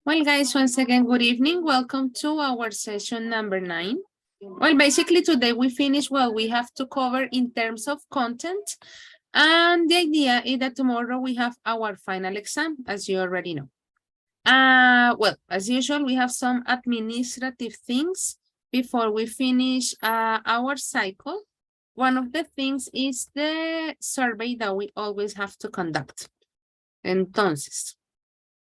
Well, guys, once again, good evening. Welcome to our session number 9. Well, basically today we finish what we have to cover in terms of content. And the idea is that tomorrow we have our final exam, as you already know. Well, as usual, we have some administrative things before we finish our cycle. One of the things is the survey that we always have to conduct. Entonces,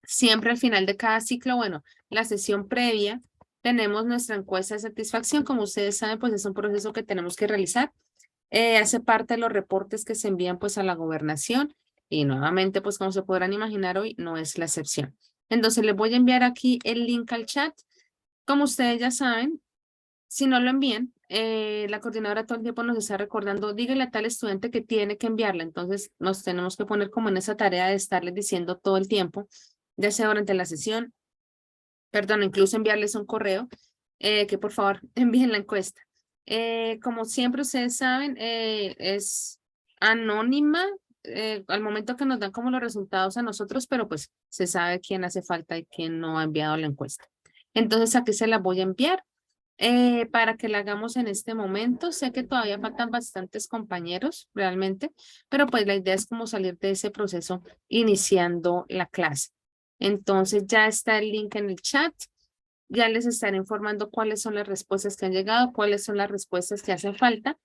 siempre al final de cada ciclo, bueno, la sesión previa, tenemos nuestra encuesta de satisfacción. Como ustedes saben, pues es un proceso que tenemos que realizar. Hace parte de los reportes que se envían pues a la gobernación y nuevamente, pues como se podrán imaginar hoy, no es la excepción. Entonces les voy a enviar aquí el link al chat. Como ustedes ya saben, si no lo envían, la coordinadora todo el tiempo nos está recordando, dígale a tal estudiante que tiene que enviarla. Entonces nos tenemos que poner como en esa tarea de estarles diciendo todo el tiempo, ya sea durante la sesión, perdón, incluso enviarles un correo, que por favor envíen la encuesta. Como siempre ustedes saben, es anónima al momento que nos dan como los resultados a nosotros, pero pues se sabe quién hace falta y quién no ha enviado la encuesta. Entonces aquí se la voy a enviar para que la hagamos en este momento. Sé que todavía faltan bastantes compañeros realmente, pero pues la idea es como salir de ese proceso iniciando la clase. Entonces ya está el link en el chat. Ya les estaré informando cuáles son las respuestas que han llegado, cuáles son las respuestas que hacen falta.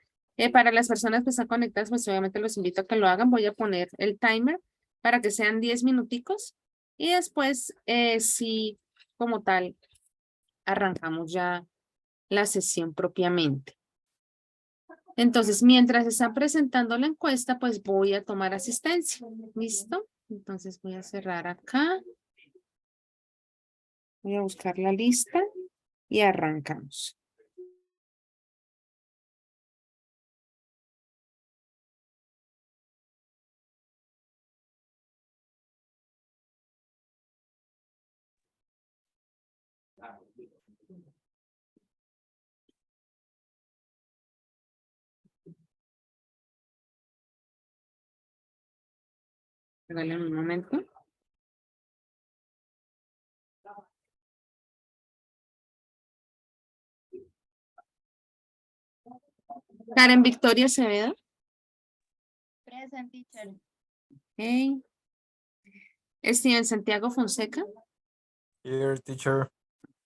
Para las personas que están conectadas, pues obviamente los invito a que lo hagan. Voy a poner el timer para que sean 10 minuticos y después, sí, como tal, arrancamos ya la sesión propiamente. Entonces, mientras están presentando la encuesta, pues voy a tomar asistencia. ¿Listo? Entonces voy a cerrar acá. Voy a buscar la lista y arrancamos. Regálame un momento. Karen Victoria Acevedo. Present, teacher. Okay. Steven Santiago Fonseca. Here, teacher.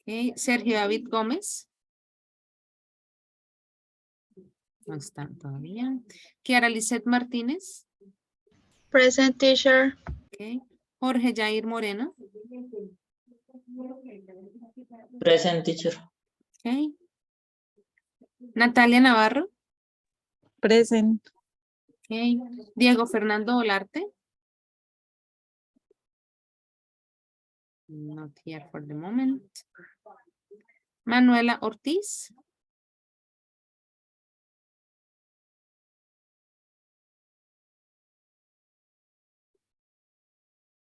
Okay. Sergio David Gómez. No están todavía. Kiara Lisset Martínez. Present, teacher. Okay. Jorge Jair Moreno. Present, teacher. Okay. Natalia Navarro. Present. Okay. Diego Fernando Olarte. Not here for the moment. Manuela Ortiz.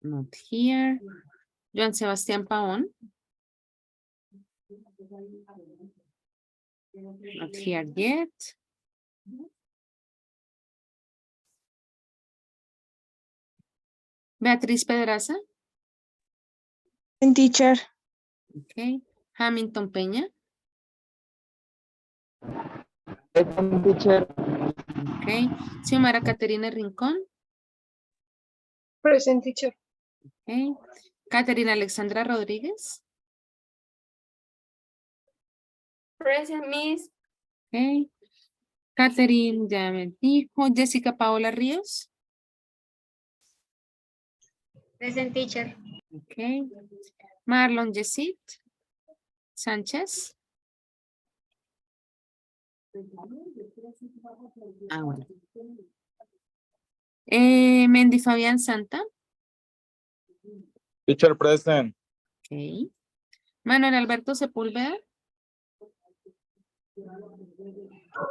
Not here. Joan Sebastián Paón. Not here yet. Beatriz Pedraza. Teacher. Okay. Hamilton Peña. Present, teacher. Okay. Xiomara Caterina Rincón. Present, teacher. Okay. Caterina Alexandra Rodríguez. Present, Miss. Okay. Catherine ya me dijo. Jessica Paola Ríos. Present, teacher. Okay. Marlon Yesit Sánchez. Ah, bueno. Mendy Fabián Santa. Teacher present. Okay. Manuel Alberto Sepúlveda.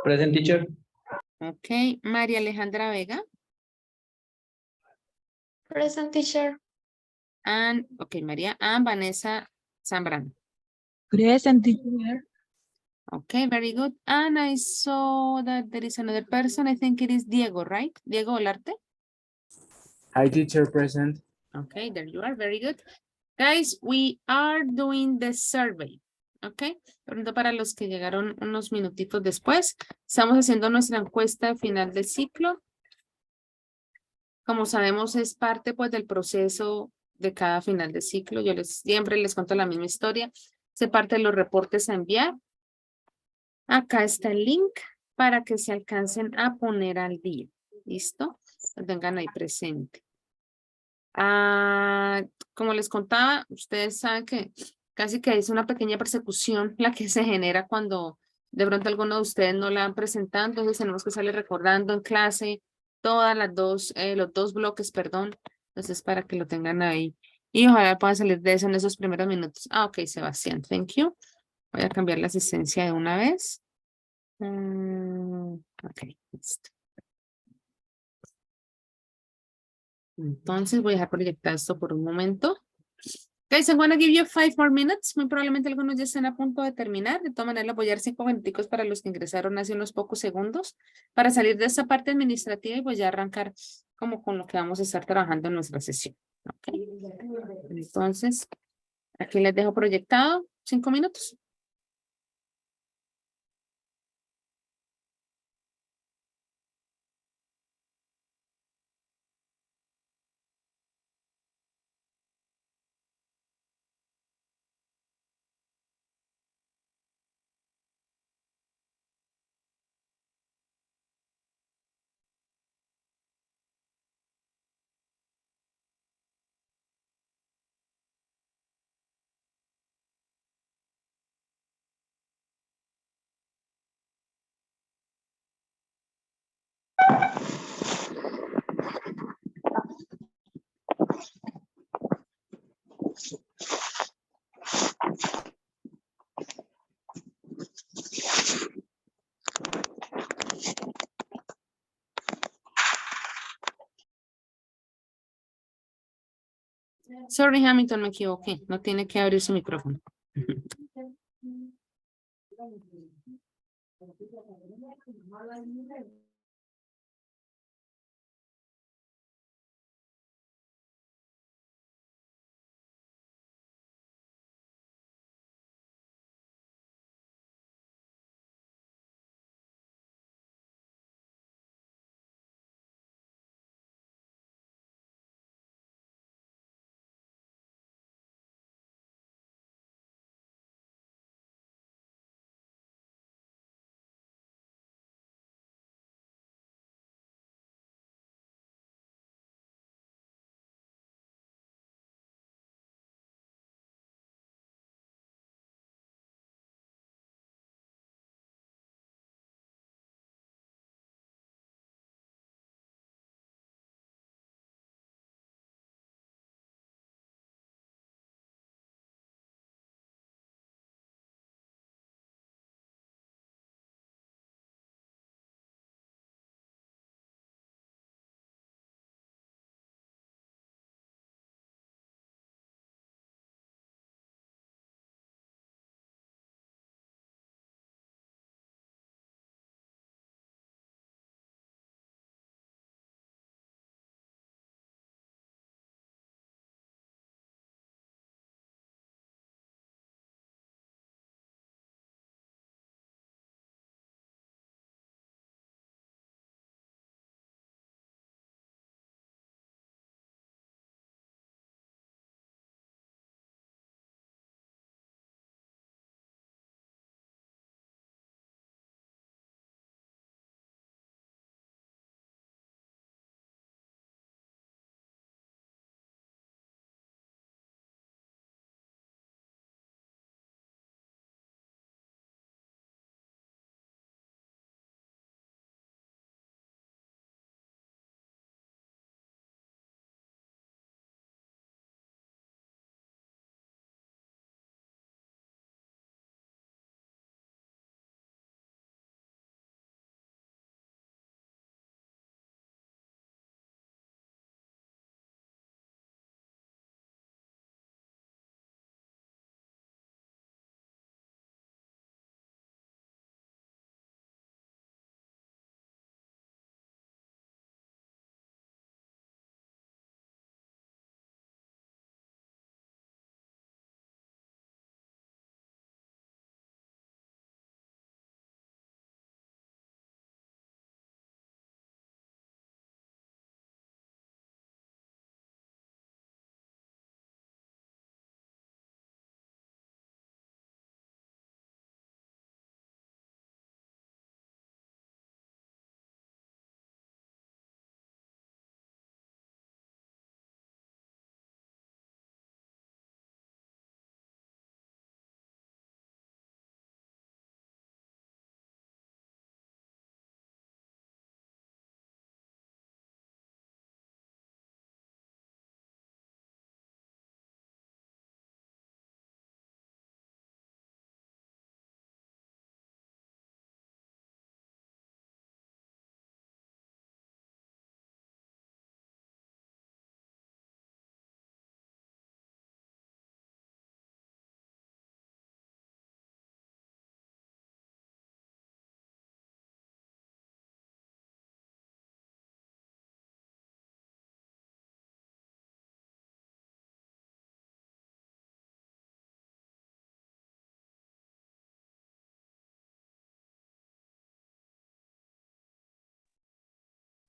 Present, teacher. Ok. María Alejandra Vega. Present, teacher. And, ok, María. And Vanessa Zambrano. Present, teacher. Okay, very good. And I saw that there is another person. I think it is Diego, right? Diego Olarte. Hi, teacher present. Okay, there you are. Very good. Guys, we are doing the survey. Okay. Pronto para los que llegaron unos minutitos después. Estamos haciendo nuestra encuesta de final de ciclo. Como sabemos, es parte pues del proceso de cada final de ciclo. Yo siempre les cuento la misma historia. Se parte de los reportes a enviar. Acá está el link para que se alcancen a poner al día. ¿Listo? Lo tengan ahí presente. Como les contaba, ustedes saben que casi que es una pequeña persecución la que se genera cuando de pronto alguno de ustedes no la han presentado, entonces tenemos que salir recordando en clase todas los dos bloques, perdón. Entonces para que lo tengan ahí. Y ojalá puedan salir de eso en esos primeros minutos. Ok, Sebastián, thank you. Voy a cambiar la asistencia de una vez. Ok, listo. Entonces voy a dejar proyectar esto por un momento. Guys, I'm gonna give you 5 more minutes. Muy probablemente algunos ya estén a punto de terminar. De todas maneras, voy a dar 5 minuticos para los que ingresaron hace unos pocos segundos para salir de esta parte administrativa y pues ya arrancar como con lo que vamos a estar trabajando en nuestra sesión. Ok. Entonces, aquí les dejo proyectado 5 minutos. Sorry, Hamilton, me equivoqué. No tiene que abrir su micrófono.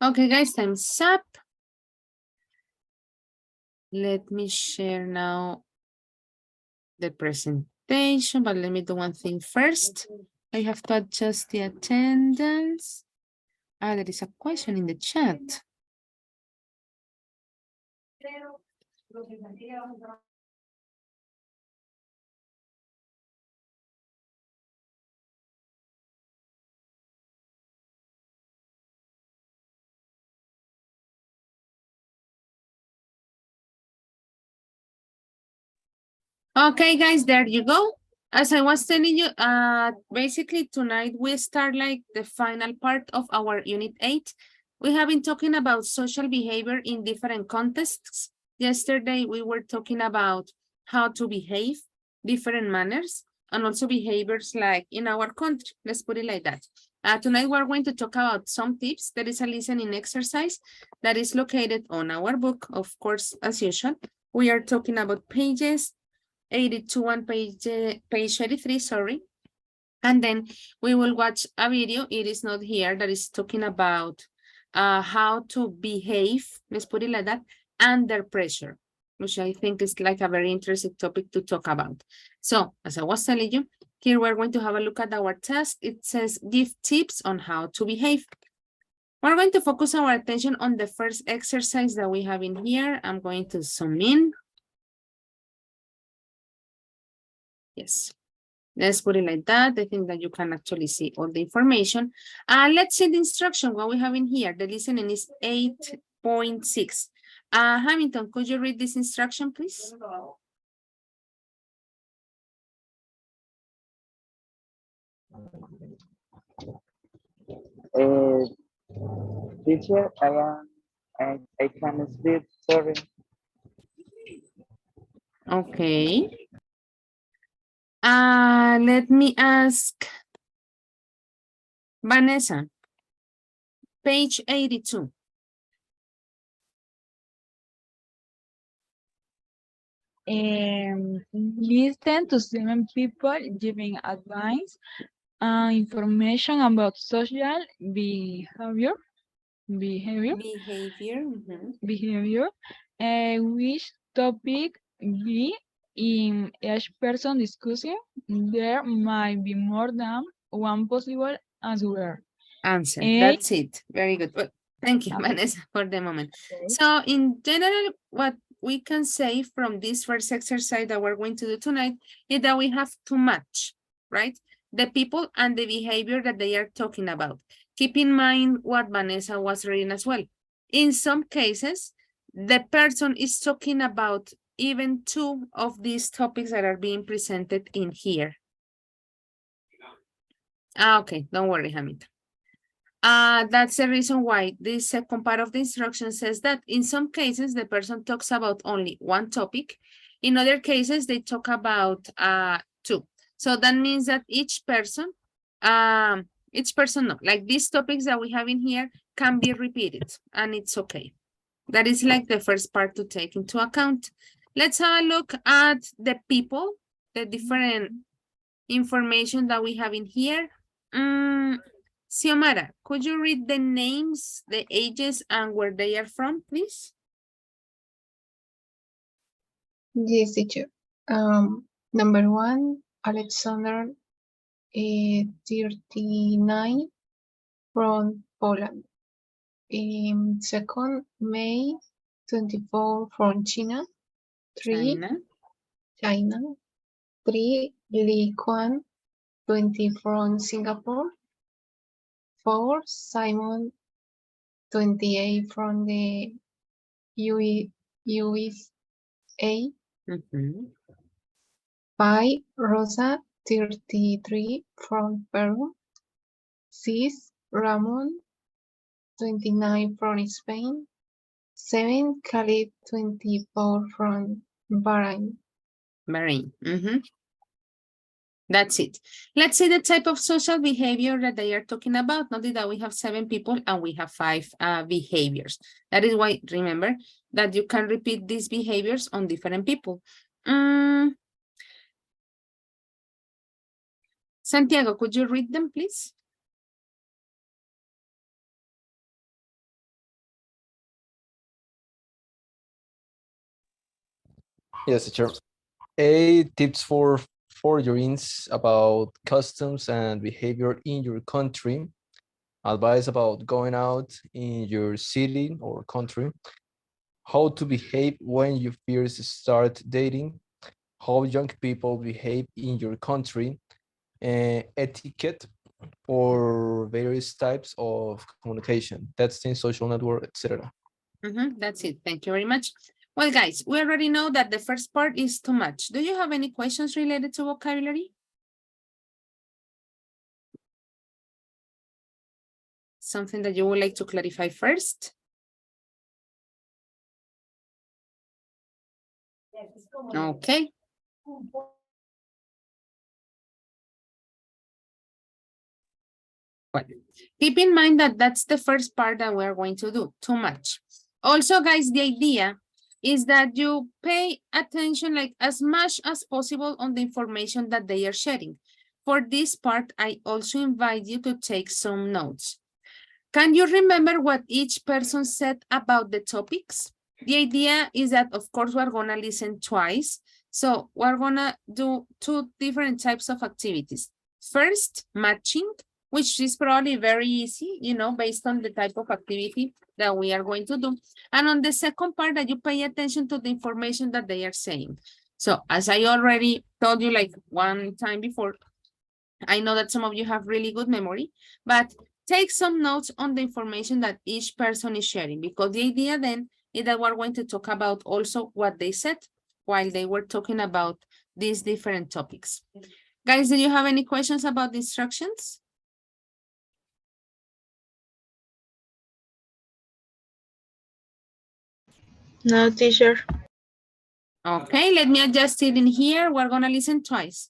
Okay, guys, time's up. Let me share now the presentation, but let me do one thing first. I have to adjust the attendance. There is a question in the chat. Okay, guys, there you go. As I was telling you, basically tonight we start like the final part of our unit 8. We have been talking about social behavior in different contexts. Yesterday, we were talking about how to behave, different manners, and also behaviors like in our country. Let's put it like that. Tonight, we're going to talk about some tips. There is a listening exercise that is located on our book, of course, as usual. We are talking about pages 82 and page 83, sorry. And then we will watch a video. It is not here, that is talking about how to behave, let's put it like that, under pressure, which I think is like a very interesting topic to talk about. So as I was telling you, here we're going to have a look at our test. It says give tips on how to behave. We're going to focus our attention on the first exercise that we have in here. I'm going to zoom in. Yes. Let's put it like that. I think that you can actually see all the information. Let's see the instruction, what we have in here. The listening is 8.6. Hamilton, could you read this instruction, please? Teacher, I can speak, sorry. Okay. Let me ask Vanessa, page 82. Listen to 7 people giving advice and information about social behavior. Which topic be in each person discussion. There might be more than one possible answer. That's it. Very good. Well, thank you, Vanessa, for the moment. So in general, what we can say from this first exercise that we're going to do tonight is that we have to match, right? The people and the behavior that they are talking about. Keep in mind what Vanessa was reading as well. In some cases, the person is talking about even two of these topics that are being presented in here. Okay, don't worry, Hamid. That's the reason why this second part of the instruction says that in some cases, the person talks about only one topic. In other cases, they talk about two. So that means that each person, no, like these topics that we have in here can be repeated and it's okay. That is like the first part to take into account. Let's have a look at the people, the different information that we have in here. Xiomara, could you read the names, the ages, and where they are from, please? Yes, teacher. Number 1, Alexander, 39, from Poland. Second, May, 24, from China. 3, China. 3, Li Quan, 20, from Singapore. 4, Simon, 28, from the USA. 5, Rosa, 33, from Peru. 6, Ramon, 29, from Spain. 7, Khalid, 24, from Bahrain. That's it. Let's see the type of social behavior that they are talking about. Notice that we have 7 people and we have 5 behaviors. That is why, remember, that you can repeat these behaviors on different people. Santiago, could you read them, please? Yes, teacher. A tips for foreigners about customs and behavior in your country. Advice about going out in your city or country. How to behave when you first start dating. How young people behave in your country. Etiquette for various types of communication, texting, social network, etc. That's it. Thank you very much. Well, guys, we already know that the first part is too much. Do you have any questions related to vocabulary? Something that you would like to clarify first? Okay. Well, keep in mind that that's the first part that we're going to do, too much. Also, guys, the idea is that you pay attention like as much as possible on the information that they are sharing. For this part, I also invite you to take some notes. Can you remember what each person said about the topics? The idea is that, of course, we're going to listen twice. So we're going to do two different types of activities. First, matching, which is probably very easy, you know, based on the type of activity that we are going to do. And on the second part, that you pay attention to the information that they are saying. So as I already told you like one time before, I know that some of you have really good memory, but take some notes on the information that each person is sharing, because the idea then is that we're going to talk about also what they said while they were talking about these different topics. Guys, do you have any questions about the instructions? No, teacher. Okay, let me adjust it in here. We're going to listen twice.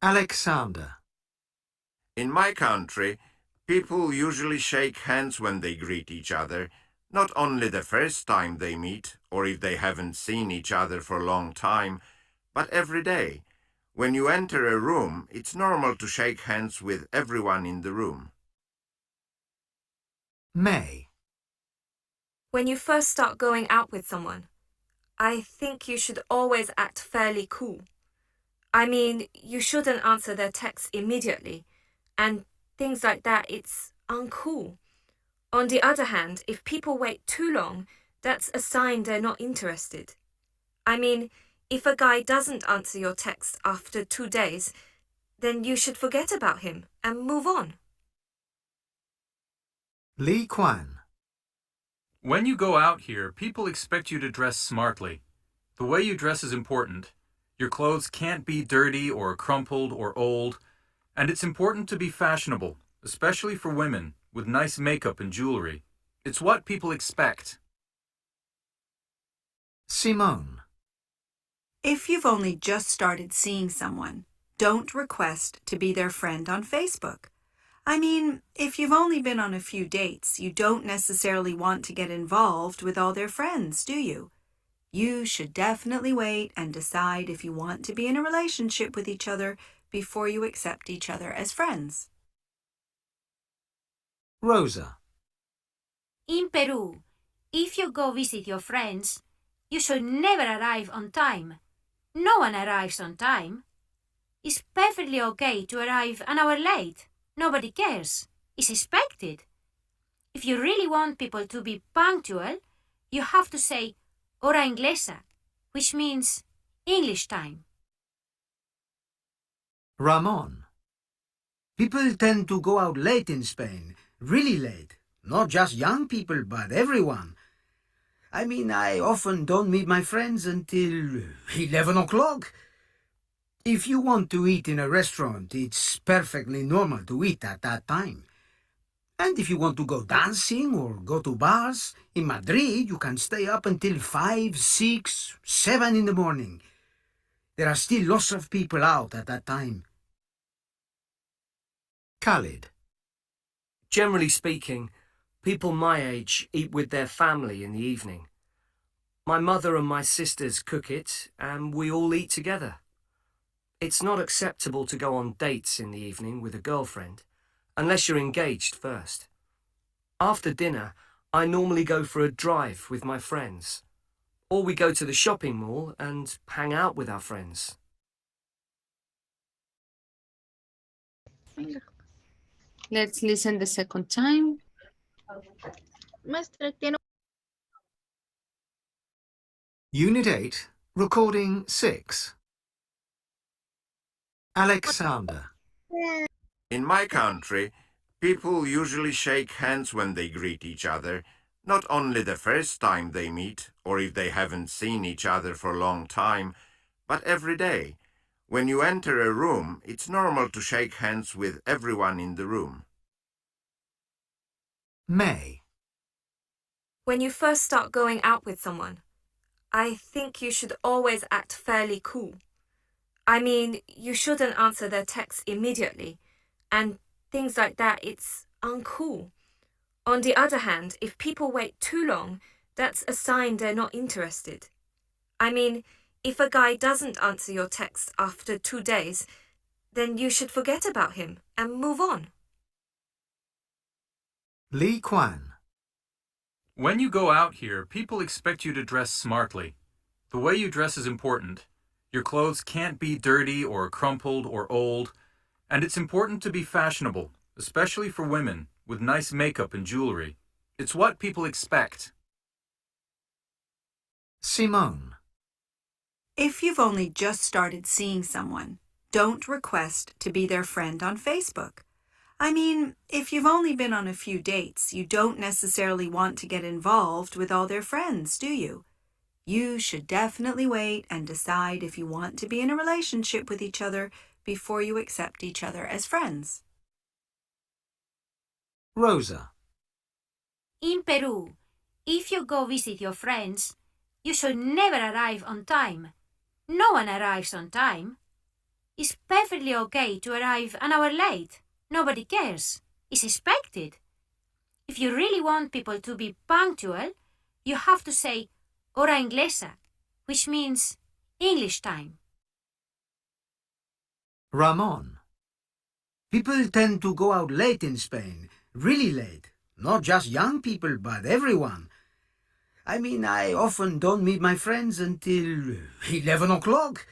Alexander. In my country, people usually shake hands when they greet each other, not only the first time they meet, or if they haven't seen each other for a long time, but every day. When you enter a room, it's normal to shake hands with everyone in the room. May. When you first start going out with someone, I think you should always act fairly cool. I mean, you shouldn't answer their texts immediately, and things like that, it's uncool. On the other hand, if people wait too long, that's a sign they're not interested. I mean, if a guy doesn't answer your text after 2 days, then you should forget about him and move on. Lee Kwan. When you go out here, people expect you to dress smartly. The way you dress is important. Your clothes can't be dirty or crumpled or old, and it's important to be fashionable, especially for women, with nice makeup and jewelry. It's what people expect. Simone. If you've only just started seeing someone, don't request to be their friend on Facebook. I mean, if you've only been on a few dates, you don't necessarily want to get involved with all their friends, do you? You should definitely wait and decide if you want to be in a relationship with each other before you accept each other as friends. Rosa. In Peru, if you go visit your friends, you should never arrive on time. No one arrives on time. It's perfectly okay to arrive an hour late. Nobody cares. It's expected. If you really want people to be punctual, you have to say hora inglesa, which means English time. Ramon. People tend to go out late in Spain, really late. Not just young people, but everyone. I mean, I often don't meet my friends until 11 o'clock. If you want to eat in a restaurant, it's perfectly normal to eat at that time. And if you want to go dancing or go to bars, in Madrid you can stay up until 5, 6, 7 in the morning. There are still lots of people out at that time. Khalid. Generally speaking, people my age eat with their family in the evening. My mother and my sisters cook it, and we all eat together. It's not acceptable to go on dates in the evening with a girlfriend, unless you're engaged first. After dinner, I normally go for a drive with my friends, or we go to the shopping mall and hang out with our friends. Let's listen the second time. Unit 8, Recording 6. Alexander. In my country, people usually shake hands when they greet each other, not only the first time they meet, or if they haven't seen each other for a long time, but every day. When you enter a room, it's normal to shake hands with everyone in the room. May. When you first start going out with someone, I think you should always act fairly cool. I mean, you shouldn't answer their texts immediately, and things like that, it's uncool. On the other hand, if people wait too long, that's a sign they're not interested. I mean, if a guy doesn't answer your text after 2 days, then you should forget about him and move on. Lee Kwan. When you go out here, people expect you to dress smartly. The way you dress is important. Your clothes can't be dirty or crumpled or old, and it's important to be fashionable, especially for women, with nice makeup and jewelry. It's what people expect. Simone. If you've only just started seeing someone, don't request to be their friend on Facebook. I mean, if you've only been on a few dates, you don't necessarily want to get involved with all their friends, do you? You should definitely wait and decide if you want to be in a relationship with each other before you accept each other as friends. Rosa. In Peru, if you go visit your friends, you should never arrive on time. No one arrives on time. It's perfectly okay to arrive an hour late. Nobody cares. It's expected. If you really want people to be punctual, you have to say hora inglesa, which means English time. Ramon. People tend to go out late in Spain, really late. Not just young people, but everyone. I mean, I often don't meet my friends until 11 o'clock.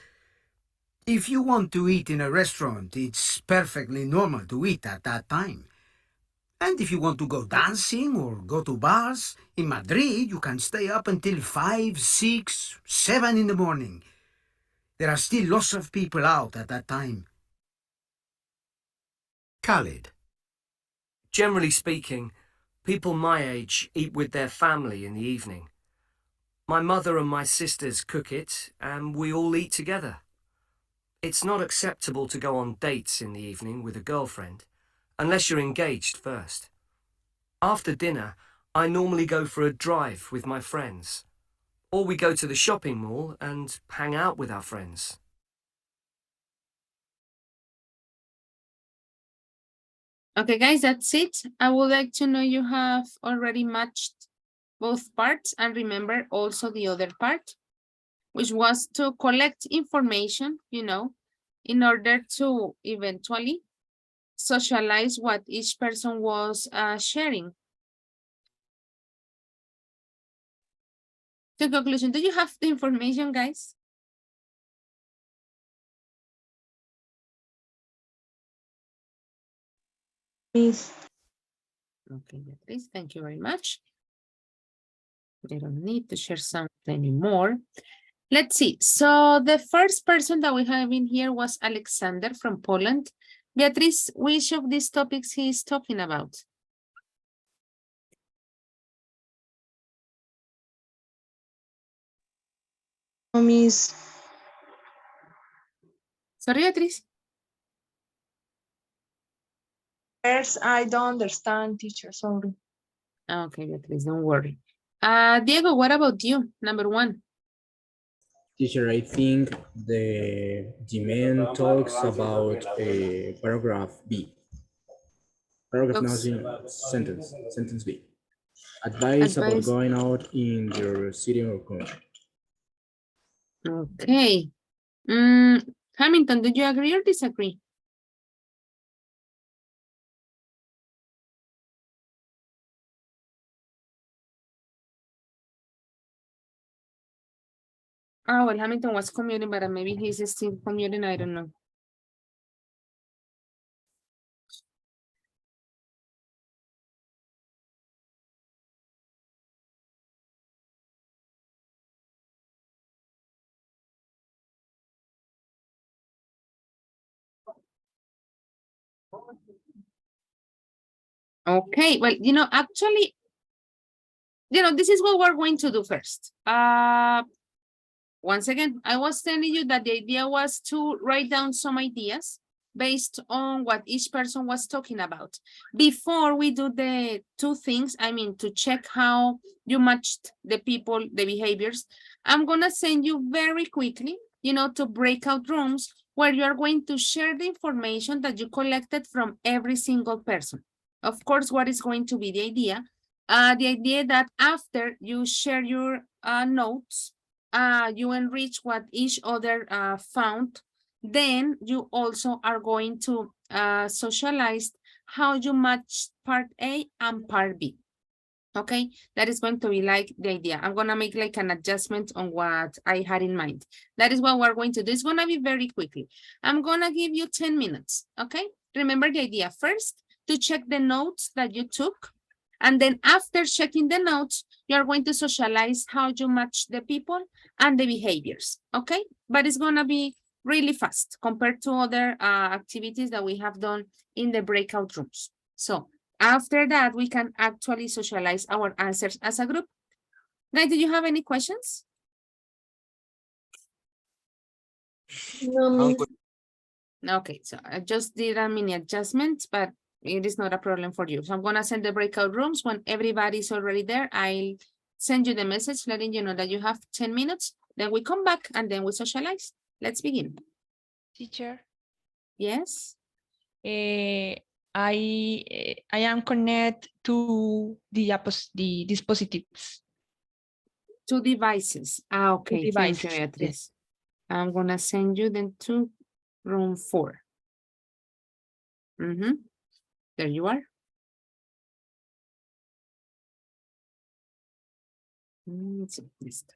If you want to eat in a restaurant, it's perfectly normal to eat at that time. And if you want to go dancing or go to bars, in Madrid you can stay up until 5, 6, 7 in the morning. There are still lots of people out at that time. Khalid. Generally speaking, people my age eat with their family in the evening. My mother and my sisters cook it, and we all eat together. It's not acceptable to go on dates in the evening with a girlfriend, unless you're engaged first. After dinner, I normally go for a drive with my friends, or we go to the shopping mall and hang out with our friends. Okay, guys, that's it. I would like to know you have already matched both parts, and remember also the other part, which was to collect information, in order to eventually socialize what each person was sharing. To conclusion, do you have the information, guys? Miss. Okay, Beatriz, thank you very much. They don't need to share something anymore. Let's see. So the first person that we have in here was Alexander from Poland. Beatriz, which of these topics he is talking about? Miss. Sorry, Beatriz. First, I don't understand, teacher, sorry. Okay, Beatriz, don't worry. Diego, what about you? Number one. Teacher, I think the man talks about paragraph B. Paragraph Oops. 19, sentence B. Advice about Advice. going out in your city or country. Okay. Hamilton, do you agree or disagree? Oh, well, Hamilton was commuting, but maybe he's still commuting. I don't know. Okay, well, actually, this is what we're going to do first. Once again, I was telling you that the idea was to write down some ideas based on what each person was talking about. Before we do the two things, I mean, to check how you matched the people, the behaviors, I'm gonna send you very quickly, to breakout rooms where you are going to share the information that you collected from every single person. Of course, what is going to be the idea? The idea that after you share your notes, you enrich what each other found, then you also are going to socialize how you match part A and part B. Okay, that is going to be like the idea. I'm gonna make like an adjustment on what I had in mind. That is what we're going to do. It's gonna be very quickly. I'm gonna give you 10 minutes, okay? Remember the idea first to check the notes that you took. And then after checking the notes, you're going to socialize how you match the people and the behaviors, okay? But it's gonna be really fast compared to other activities that we have done in the breakout rooms. So after that, we can actually socialize our answers as a group. Guys, do you have any questions? No, Okay, so I just did a mini adjustment, but it is not a problem for you. So I'm gonna send the breakout rooms when everybody's already there. I'll send you the message letting you know that you have 10 minutes. Then we come back and then we socialize. Let's begin. Teacher, Yes. I am connected to the dispositives. Two devices. Okay, thank you, Devices. Beatriz. I'm gonna send you then to room 4. There you are. Let's see, listo.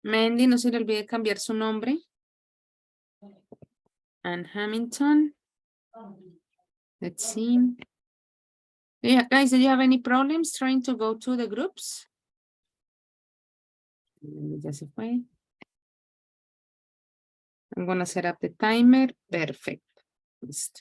Mandy, no se le olvide cambiar su nombre. And Hamilton. Let's see. Yeah, guys, do you have any problems trying to go to the groups? Ya se fue. I'm gonna set up the timer. Perfect. Listo.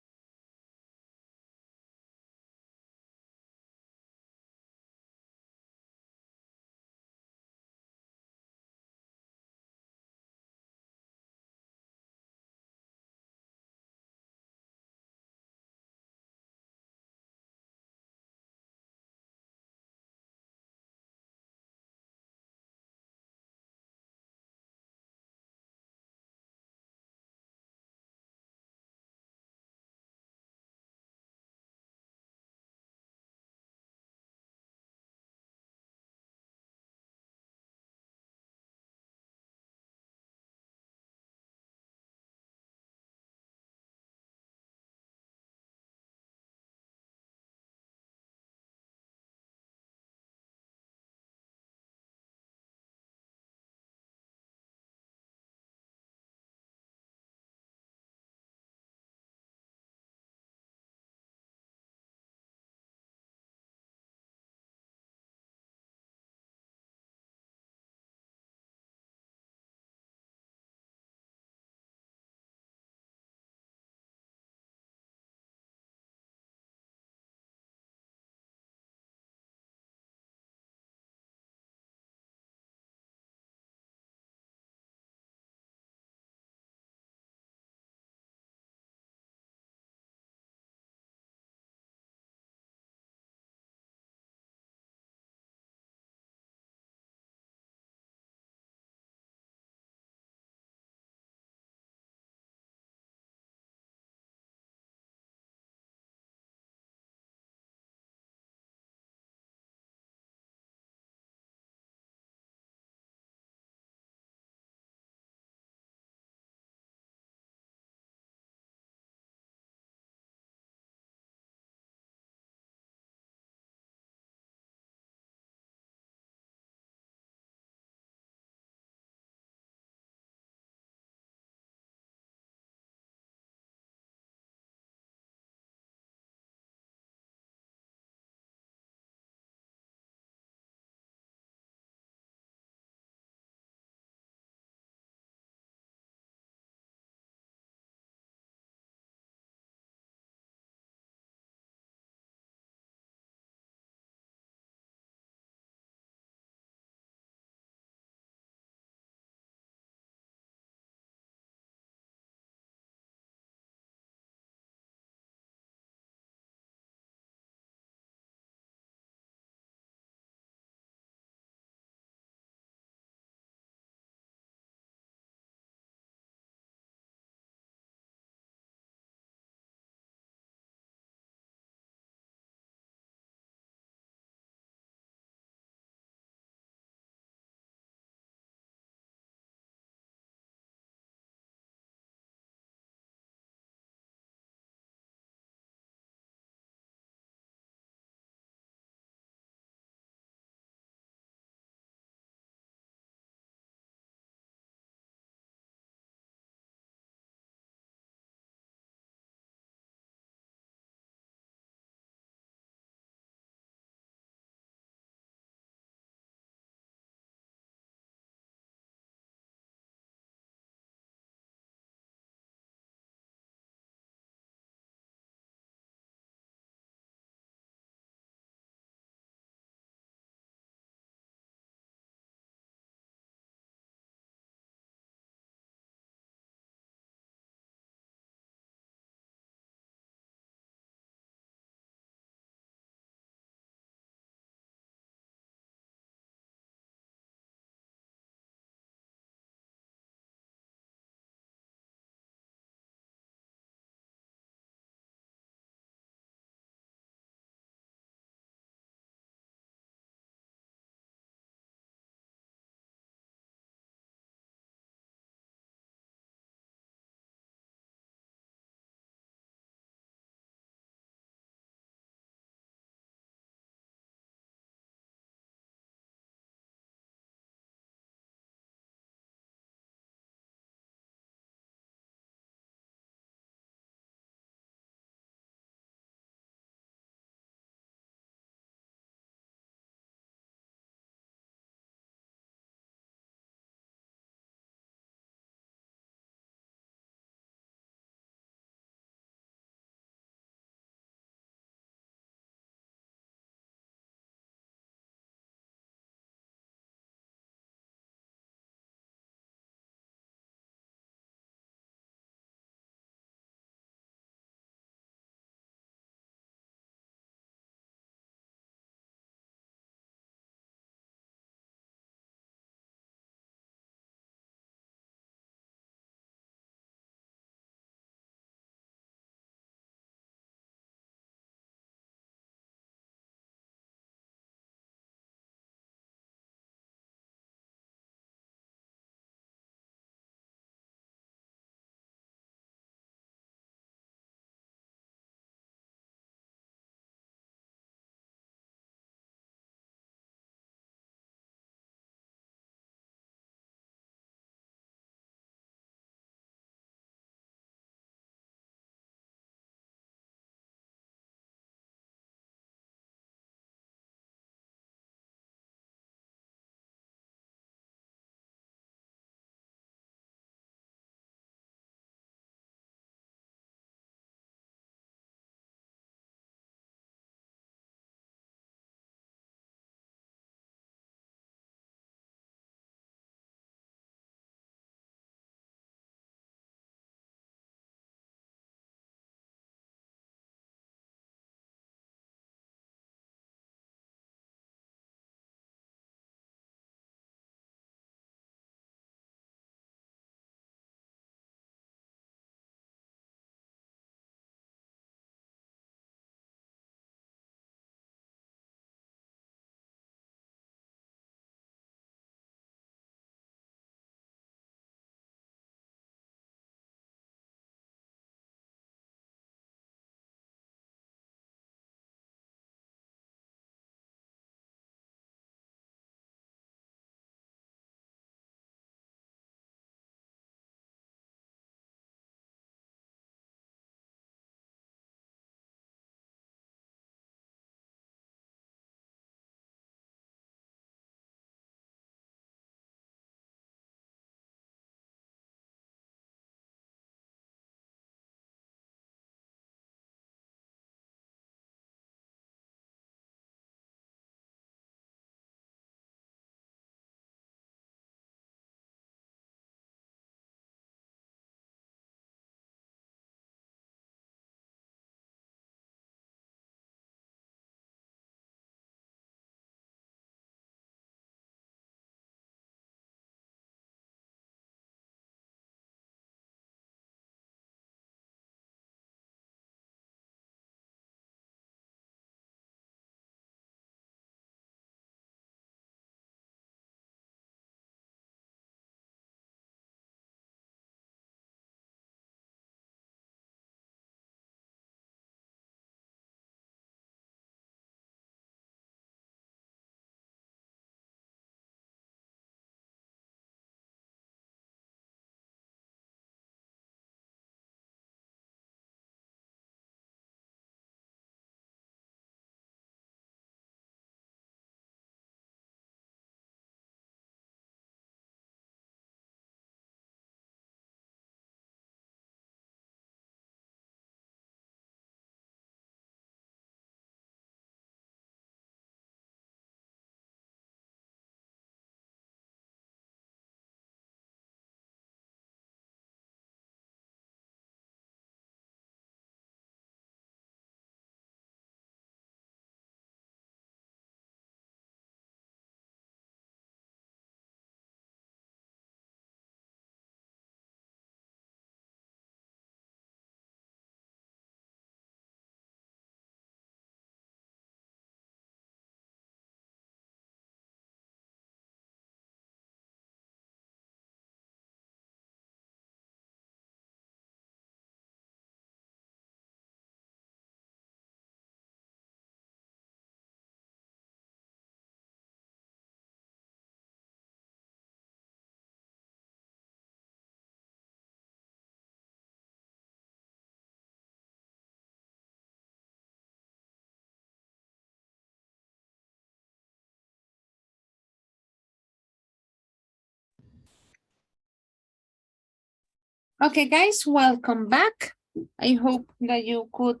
Okay, guys, welcome back. I hope that you could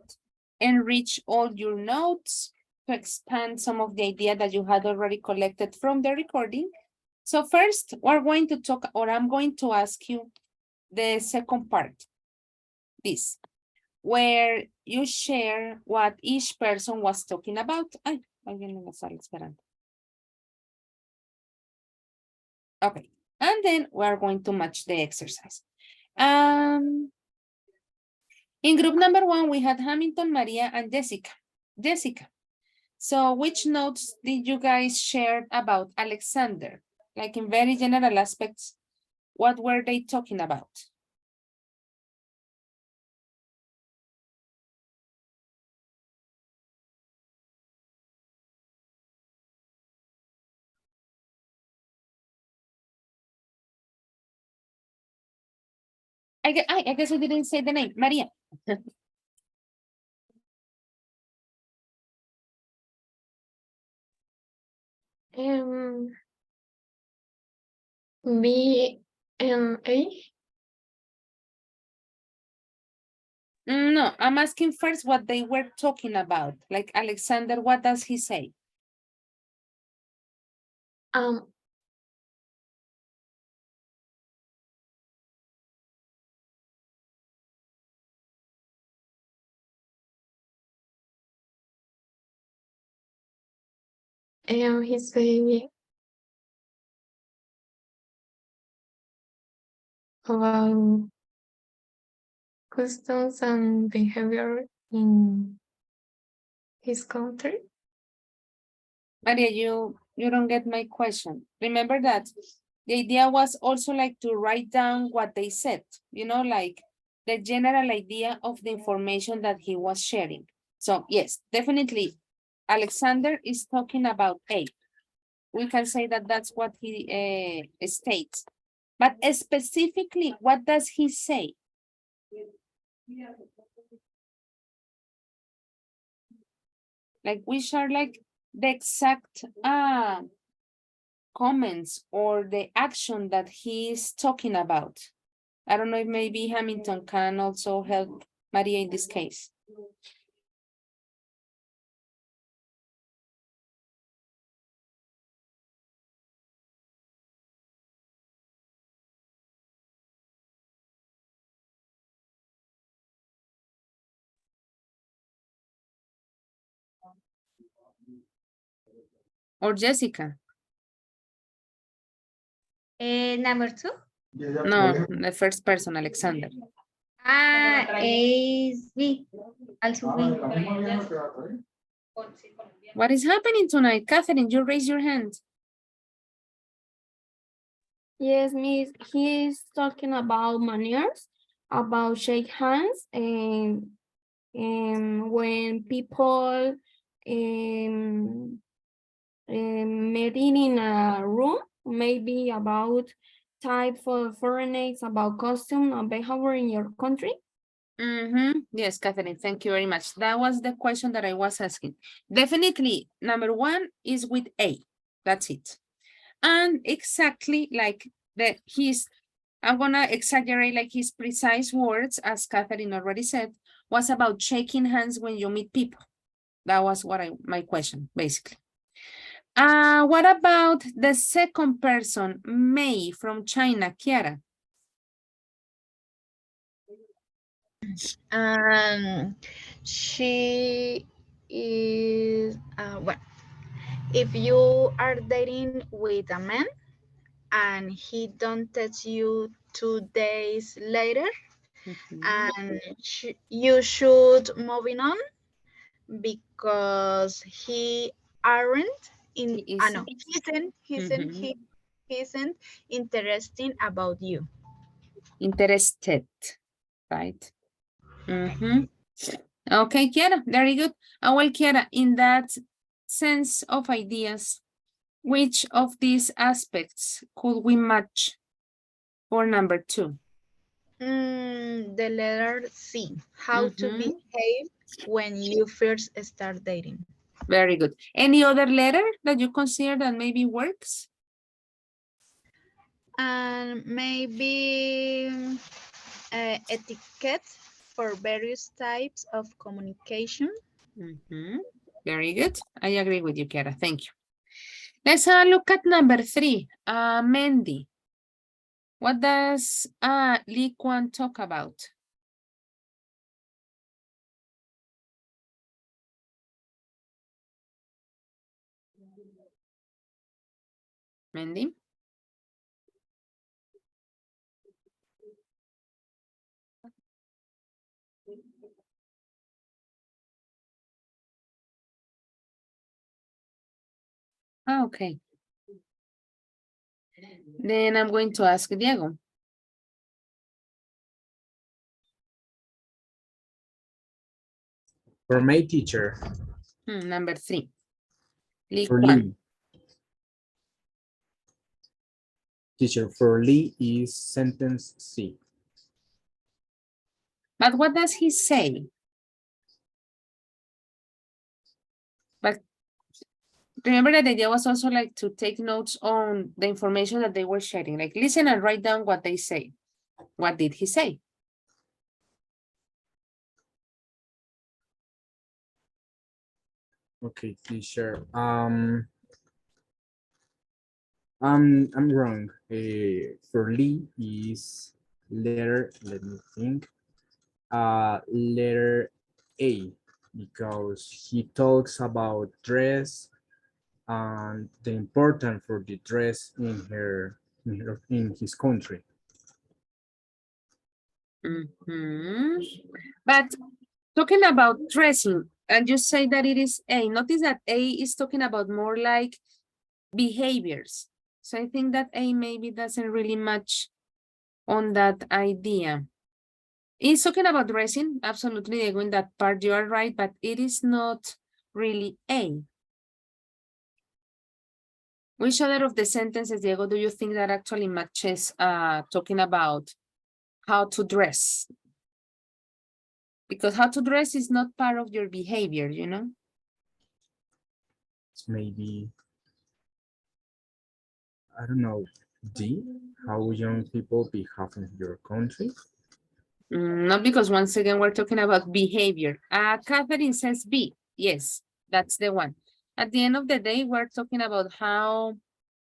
enrich all your notes to expand some of the idea that you had already collected from the recording. So first, we're going to talk, or I'm going to ask you the second part, this, where you share what each person was talking about. Ay, alguien me está esperando. Okay, and then we're going to match the exercise. In group number 1, we had Hamilton, Maria, and Jessica. Jessica, so which notes did you guys share about Alexander? Like in very general aspects, what were they talking about? I guess I didn't say the name, Maria. B1.2 No, I'm asking first what they were talking about. Like Alexander, what does he say? he say about customs and behavior in his country. Maria, you don't get my question. Remember that the idea was also like to write down what they said, you know, like the general idea of the information that he was sharing. So yes, definitely Alexander is talking about A. We can say that that's what he states. But specifically, what does he say? Like which are like the exact comments or the action that he is talking about. I don't know if maybe Hamilton can also help Maria in this case. Or Jessica. Number 2? No, the first person, Alexander. Is B. Also B. What is happening tonight? Catherine, you raise your hand. Yes, Miss, he is talking about manners, about shake hands, and when people meeting in a room, maybe about type for foreigners, about costume and behavior in your country. Yes, Catherine, thank you very much. That was the question that I was asking. Definitely, number 1 is with A. That's it. And exactly like I'm gonna exaggerate like his precise words, as Catherine already said, was about shaking hands when you meet people. That was my question, basically. What about the second person, Mei from China, Kiara? She is well, if you are dating with a man and he don't text you 2 days later, and you should moving on because he aren't in no, he isn't interesting about you. Interested, right? Okay, Kiara, very good. Well, Kiara, in that sense of ideas, which of these aspects could we match for number 2? The letter C, how to behave when you first start dating. Very good. Any other letter that you consider that maybe works? And maybe etiquette for various types of communication. Very good. I agree with you, Kara. Thank you. Let's have a look at number 3. Mandy. What does Lee Kwan talk about? Mandy? Okay. Then I'm going to ask Diego. For my teacher. Number 3. Lee For Kwan. Lee. Teacher, for Lee is sentence C. But what does he say? But remember that the idea was also like to take notes on the information that they were sharing. Like listen and write down what they say. What did he say? Okay, teacher. I'm wrong. For Lee is letter, let me think. Letter A, because he talks about dress and the importance for the dress in his country. But talking about dressing, and you say that it is A. Notice that A is talking about more like behaviors. So I think that A maybe doesn't really match on that idea. It's talking about dressing, absolutely, Diego, in that part you are right, but it is not really A. Which other of the sentences, Diego, do you think that actually matches talking about how to dress? Because how to dress is not part of your behavior, you know? It's maybe, I don't know, D, how young people behave in your country. Not because once again, we're talking about behavior. Catherine says B. Yes, that's the one. At the end of the day, we're talking about how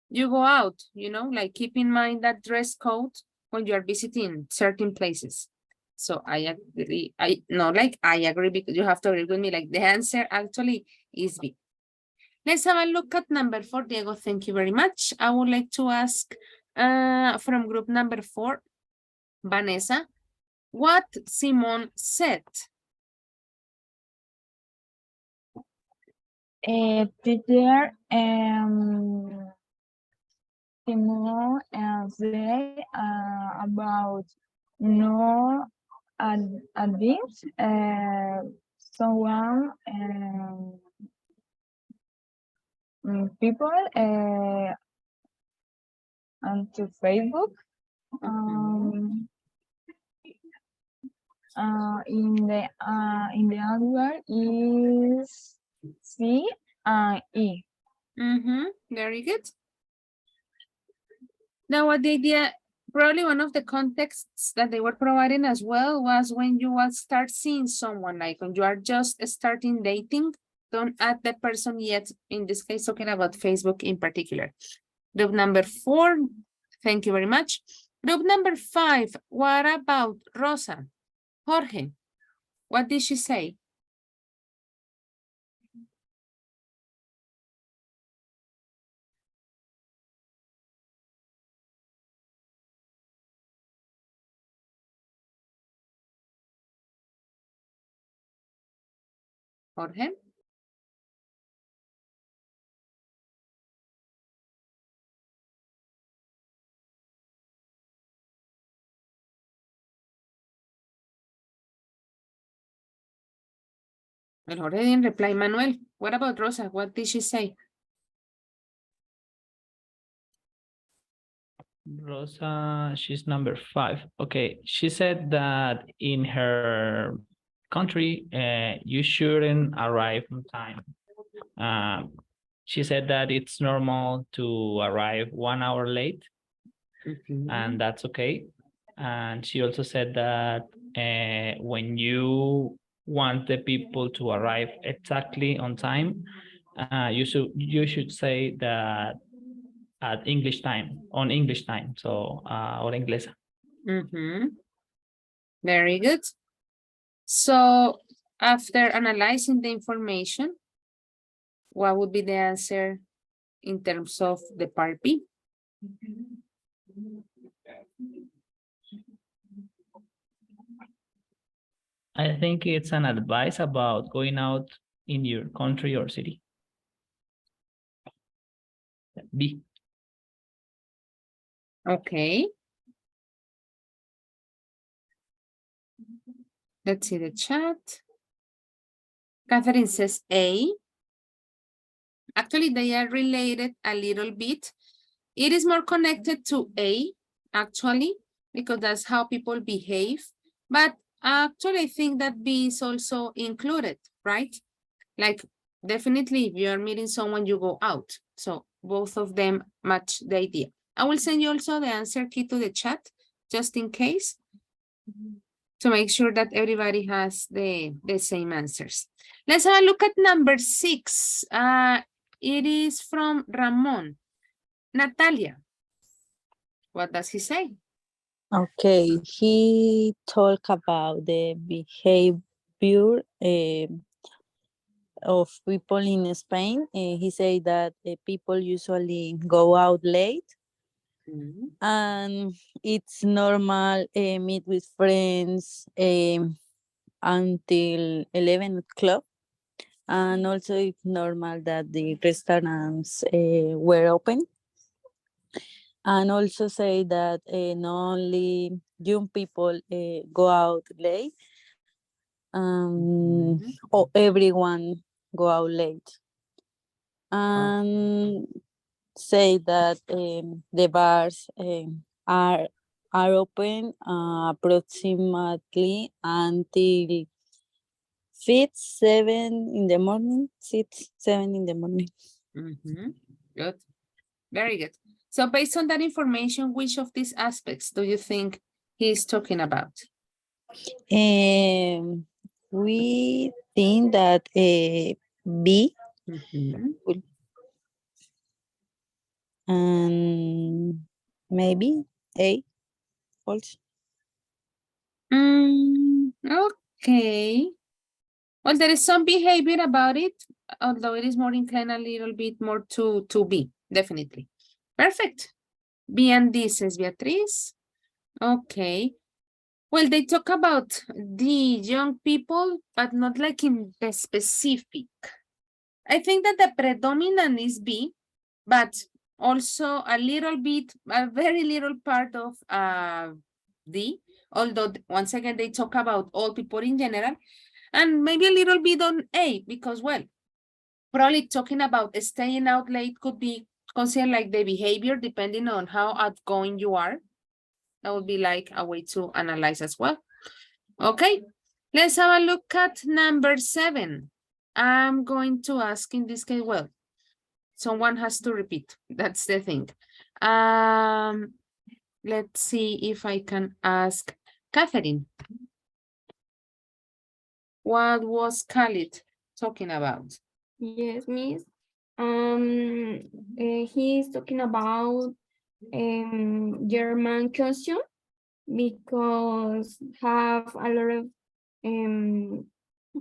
you go out, you know, like keep in mind that dress code when you are visiting certain places. So I agree. I agree because you have to agree with me. Like the answer actually is B. Let's have a look at number 4, Diego. Thank you very much. I would like to ask from group number 4, Vanessa, what Simon said. Teacher, Simon say about no admit someone people onto Facebook. In the answer is C and E. Very good. Now, what the idea, probably one of the contexts that they were providing as well was when you will start seeing someone, like when you are just starting dating, don't add the person yet. In this case, talking about Facebook in particular. Group number 4, thank you very much. Group number 5, what about Rosa? Jorge, what did she say? Jorge? Well, Jorge didn't reply. Manuel, what about Rosa? What did she say? Rosa, she's number 5. Okay, she said that in her country, you shouldn't arrive on time. She said that it's normal to arrive 1 hour late, and that's okay. And she also said that when you want the people to arrive exactly on time, you should say that at English time, on English time, so hora inglesa. Very good. So after analyzing the information, what would be the answer in terms of the part B? I think it's an advice about going out in your country or city. B. Okay. Let's see the chat. Catherine says A. Actually, they are related a little bit. It is more connected to A, actually, because that's how people behave. But actually, I think that B is also included, right? Like, definitely, if you're meeting someone, you go out. So both of them match the idea. I will send you also the answer key to the chat, just in case, to make sure that everybody has the same answers. Let's have a look at number 6. It is from Ramon. Natalia, what does he say? Okay, he talked about the behavior of people in Spain. He said that people usually go out late, and it's normal meet with friends until 11 o'clock. And also it's normal that the restaurants were open. And also say that not only young people go out late, or everyone go out late. And say that the bars are open approximately until 7 in the morning, 7 in the morning. Good. Very good. So based on that information, which of these aspects do you think he's talking about? We think that B and maybe A also. Okay. Well, there is some behavior about it, although it is more inclined a little bit more to B, definitely. Perfect. B and D, says Beatriz. Okay. Well, they talk about the young people, but not like in the specific. I think that the predominant is B, but also a little bit, a very little part of D, although once again, they talk about all people in general, and maybe a little bit on A, because, well, probably talking about staying out late could be considered like the behavior, depending on how outgoing you are. That would be like a way to analyze as well. Okay, let's have a look at number 7. I'm going to ask in this case, well, someone has to repeat. That's the thing. Let's see if I can ask Catherine. What was Khalid talking about? Yes, miss. He's talking about German costume because have a lot of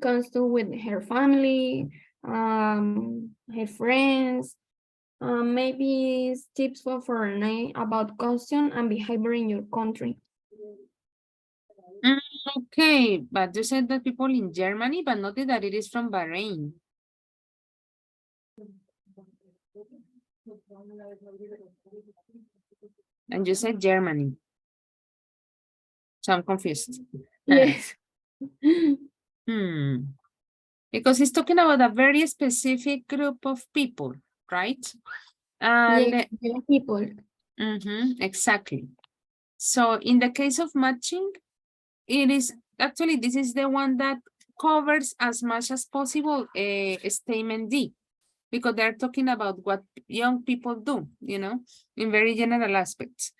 costume with her family, her friends. Maybe tips for foreigner about costume and behavior in your country. Okay, but you said that people in Germany, but noted that it is from Bahrain. And you said Germany. So I'm confused. Yes. Because he's talking about a very specific group of people, right? Yes, people. Exactly. So in the case of matching, it is actually, this is the one that covers as much as possible statement D, because they're talking about what young people do, you know, in very general aspects.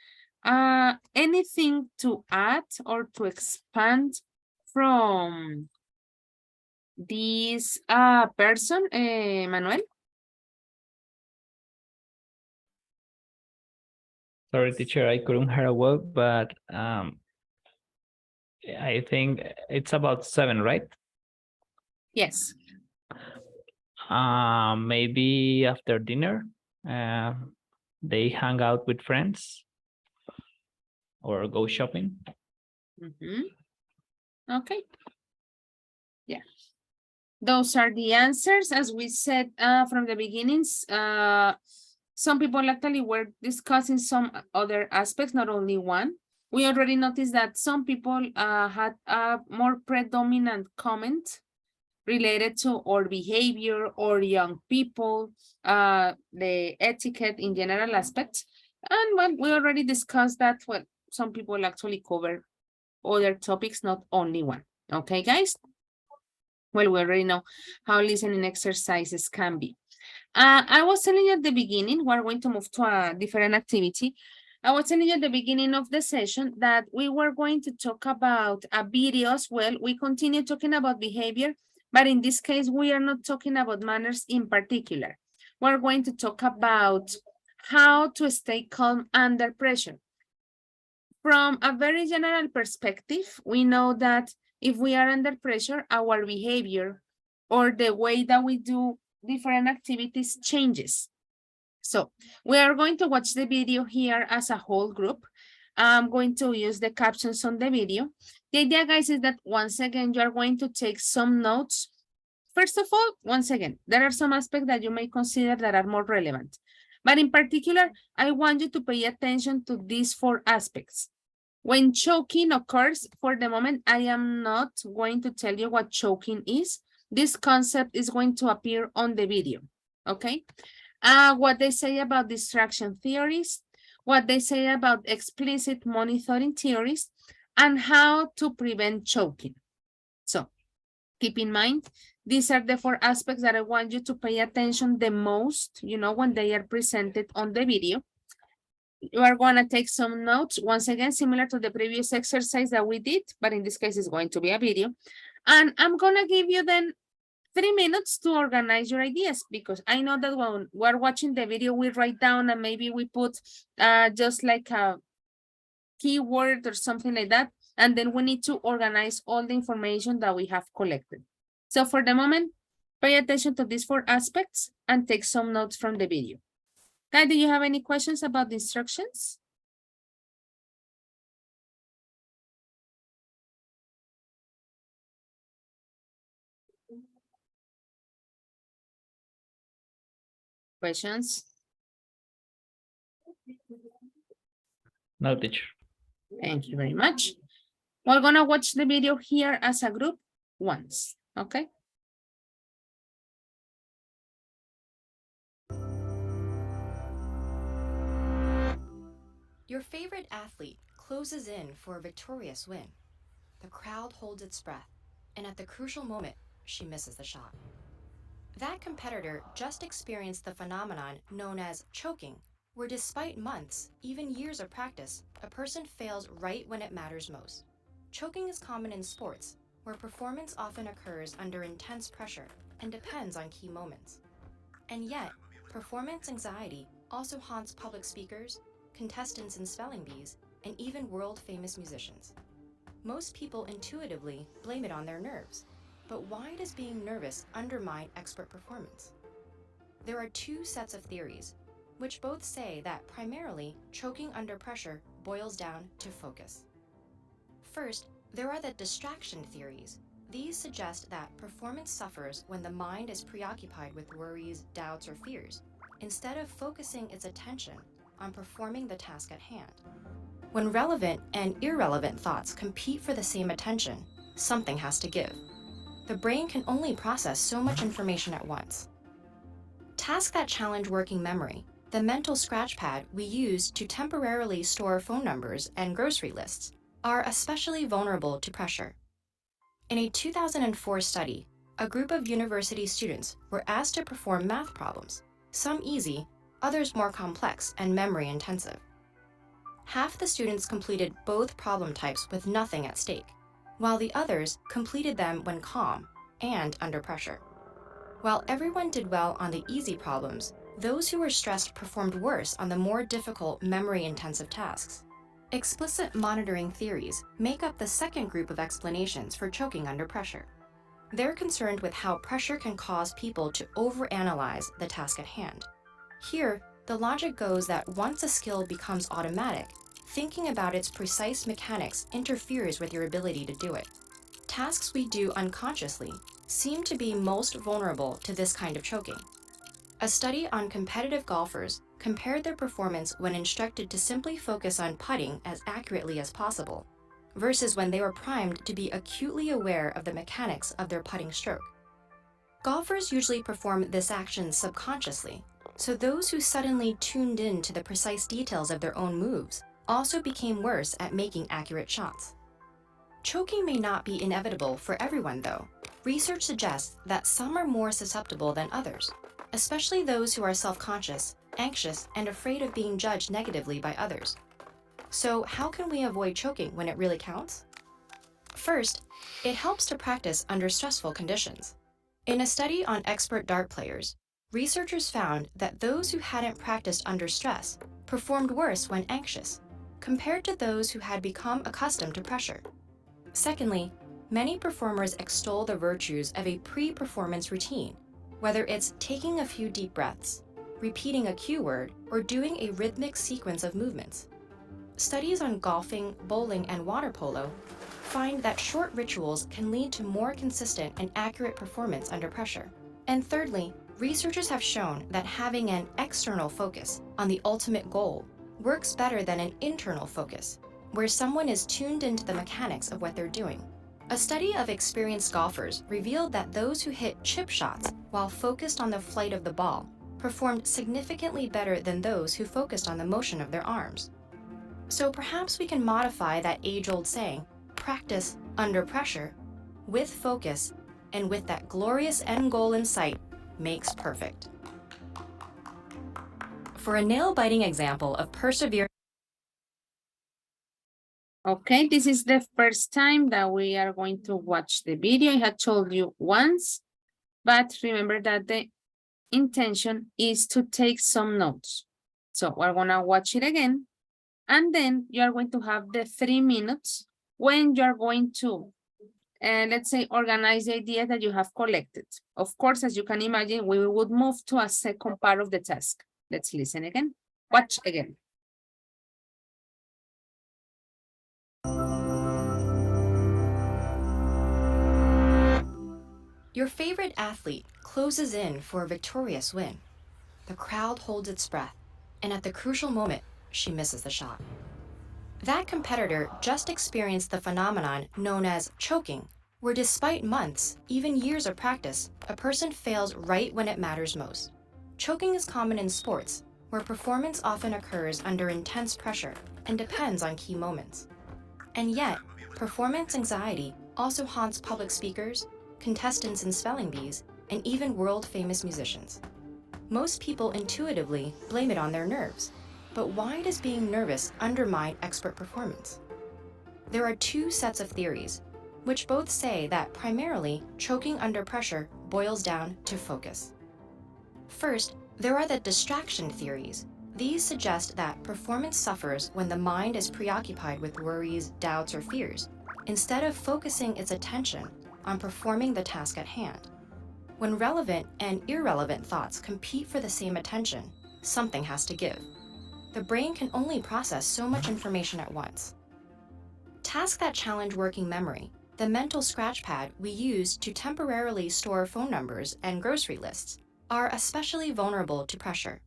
Anything to add or to expand from this person, Manuel? Sorry, teacher, I couldn't hear well, but I think it's about 7, right? Yes. Maybe after dinner, they hang out with friends or go shopping. Okay. Yeah. Those are the answers. As we said from the beginnings, some people actually were discussing some other aspects, not only one. We already noticed that some people had a more predominant comment related to our behavior or young people, the etiquette in general aspects. And well, we already discussed that. Well, some people actually cover other topics, not only one. Okay, guys? Well, we already know how listening exercises can be. I was telling you at the beginning, we're going to move to a different activity. I was telling you at the beginning of the session that we were going to talk about a video as well. We continue talking about behavior, but in this case, we are not talking about manners in particular. We're going to talk about how to stay calm under pressure. From a very general perspective, we know that if we are under pressure, our behavior or the way that we do different activities changes. So we are going to watch the video here as a whole group. I'm going to use the captions on the video. The idea, guys, is that once again, you are going to take some notes. First of all, once again, there are some aspects that you may consider that are more relevant. But in particular, I want you to pay attention to these 4 aspects. When choking occurs, for the moment, I am not going to tell you what choking is. This concept is going to appear on the video, okay? What they say about distraction theories, what they say about explicit monitoring theories, and how to prevent choking. So keep in mind, these are the 4 aspects that I want you to pay attention the most, you know, when they are presented on the video. You are going to take some notes, once again, similar to the previous exercise that we did, but in this case, it's going to be a video. And I'm going to give you then 3 minutes to organize your ideas, because I know that when we're watching the video, we write down and maybe we put just like a keyword or something like that. And then we need to organize all the information that we have collected. So for the moment, pay attention to these 4 aspects and take some notes from the video. Guy, do you have any questions about the instructions? Questions? No, teacher. Thank you very much. We're gonna watch the video here as a group once, okay? Your favorite athlete closes in for a victorious win. The crowd holds its breath, and at the crucial moment, she misses the shot. That competitor just experienced the phenomenon known as choking, where despite months, even years of practice, a person fails right when it matters most. Choking is common in sports, where performance often occurs under intense pressure and depends on key moments. And yet, performance anxiety also haunts public speakers, contestants in spelling bees, and even world-famous musicians. Most people intuitively blame it on their nerves, but why does being nervous undermine expert performance? There are 2 sets of theories, which both say that primarily choking under pressure boils down to focus. First, there are the distraction theories. These suggest that performance suffers when the mind is preoccupied with worries, doubts, or fears, instead of focusing its attention on performing the task at hand. When relevant and irrelevant thoughts compete for the same attention, something has to give. The brain can only process so much information at once. Tasks that challenge working memory, the mental scratch pad we use to temporarily store phone numbers and grocery lists, are especially vulnerable to pressure. In a 2004 study, a group of university students were asked to perform math problems, some easy, others more complex and memory intensive. half the students completed both problem types with nothing at stake, while the others completed them when calm and under pressure. While everyone did well on the easy problems, those who were stressed performed worse on the more difficult memory-intensive tasks. Explicit monitoring theories make up the second group of explanations for choking under pressure. They're concerned with how pressure can cause people to overanalyze the task at hand. Here, the logic goes that once a skill becomes automatic, thinking about its precise mechanics interferes with your ability to do it. Tasks we do unconsciously seem to be most vulnerable to this kind of choking. A study on competitive golfers compared their performance when instructed to simply focus on putting as accurately as possible versus when they were primed to be acutely aware of the mechanics of their putting stroke. Golfers usually perform this action subconsciously, so those who suddenly tuned in to the precise details of their own moves also became worse at making accurate shots. Choking may not be inevitable for everyone, though. Research suggests that some are more susceptible than others, especially those who are self-conscious, anxious, and afraid of being judged negatively by others. So how can we avoid choking when it really counts? First, it helps to practice under stressful conditions. In a study on expert dart players, researchers found that those who hadn't practiced under stress performed worse when anxious, compared to those who had become accustomed to pressure. Secondly, many performers extol the virtues of a pre-performance routine, whether it's taking a few deep breaths, repeating a cue word, or doing a rhythmic sequence of movements. Studies on golfing, bowling, and water polo find that short rituals can lead to more consistent and accurate performance under pressure. And thirdly, researchers have shown that having an external focus on the ultimate goal works better than an internal focus, where someone is tuned into the mechanics of what they're doing. A study of experienced golfers revealed that those who hit chip shots while focused on the flight of the ball performed significantly better than those who focused on the motion of their arms. So perhaps we can modify that age-old saying, practice under pressure, with focus, and with that glorious end goal in sight, makes perfect. For a nail-biting example of perseverance. Okay, this is the first time that we are going to watch the video. I had told you once, but remember that the intention is to take some notes. So we're gonna watch it again, and then you are going to have the 3 minutes when you're going to, let's say, organize the idea that you have collected. Of course, as you can imagine, we would move to a second part of the task. Let's listen again, watch again. Your favorite athlete closes in for a victorious win. The crowd holds its breath, and at the crucial moment, she misses the shot. That competitor just experienced the phenomenon known as choking, where despite months, even years of practice, a person fails right when it matters most. Choking is common in sports, where performance often occurs under intense pressure and depends on key moments. And yet, performance anxiety also haunts public speakers, contestants in spelling bees, and even world-famous musicians. Most people intuitively blame it on their nerves. But why does being nervous undermine expert performance? There are 2 sets of theories, which both say that primarily choking under pressure boils down to focus. First, there are the distraction theories. These suggest that performance suffers when the mind is preoccupied with worries, doubts, or fears, instead of focusing its attention on performing the task at hand. When relevant and irrelevant thoughts compete for the same attention, something has to give. The brain can only process so much information at once. Tasks that challenge working memory, the mental scratch pad we use to temporarily store phone numbers and grocery lists, are especially vulnerable to pressure.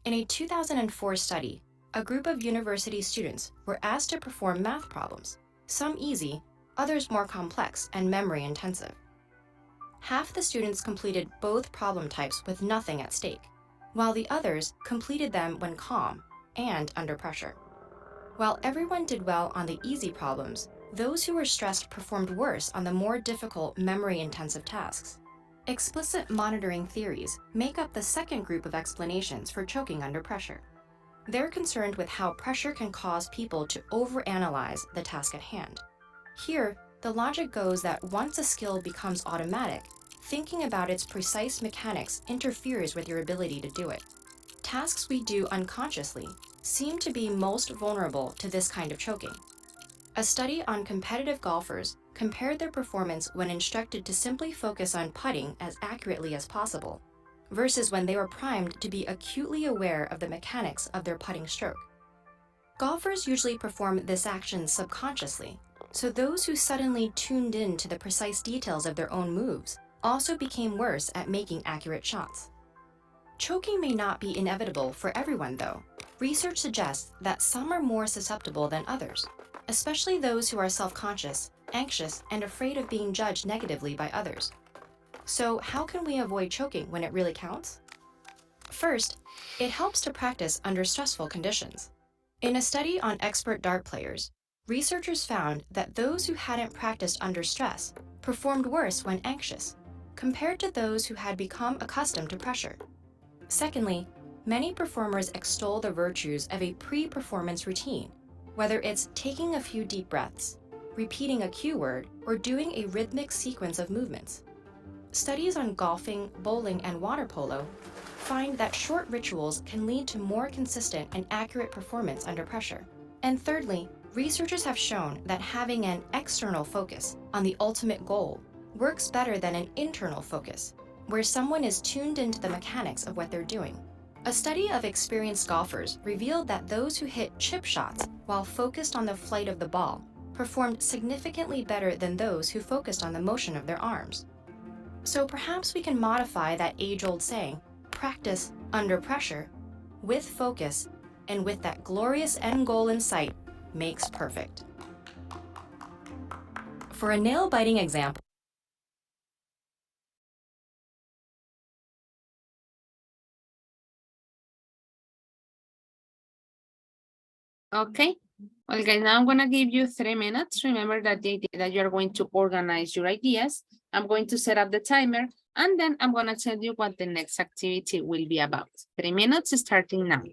In a 2004 study, a group of university students were asked to perform math problems, some easy, others more complex and memory intensive. Half the students completed both problem types with nothing at stake, while the others completed them when calm and under pressure. While everyone did well on the easy problems, those who were stressed performed worse on the more difficult memory-intensive tasks. Explicit monitoring theories make up the second group of explanations for choking under pressure. They're concerned with how pressure can cause people to overanalyze the task at hand. Here, the logic goes that once a skill becomes automatic, thinking about its precise mechanics interferes with your ability to do it. Tasks we do unconsciously seem to be most vulnerable to this kind of choking. A study on competitive golfers compared their performance when instructed to simply focus on putting as accurately as possible, versus when they were primed to be acutely aware of the mechanics of their putting stroke. Golfers usually perform this action subconsciously, so those who suddenly tuned in to the precise details of their own moves also became worse at making accurate shots. Choking may not be inevitable for everyone, though. Research suggests that some are more susceptible than others, especially those who are self-conscious, anxious, and afraid of being judged negatively by others. So how can we avoid choking when it really counts? First, it helps to practice under stressful conditions. In a study on expert dart players, researchers found that those who hadn't practiced under stress performed worse when anxious, compared to those who had become accustomed to pressure. Secondly, many performers extol the virtues of a pre-performance routine, whether it's taking a few deep breaths, repeating a cue word, or doing a rhythmic sequence of movements. Studies on golfing, bowling, and water polo find that short rituals can lead to more consistent and accurate performance under pressure. And thirdly, researchers have shown that having an external focus on the ultimate goal works better than an internal focus, where someone is tuned into the mechanics of what they're doing. A study of experienced golfers revealed that those who hit chip shots while focused on the flight of the ball performed significantly better than those who focused on the motion of their arms. So perhaps we can modify that age-old saying, practice under pressure, with focus, and with that glorious end goal in sight, makes perfect. For a nail-biting example, Okay. Well, guys, now I'm going to give you 3 minutes. Remember that the idea that you're going to organize your ideas. I'm going to set up the timer, and then I'm going to tell you what the next activity will be about. 3 minutes starting now.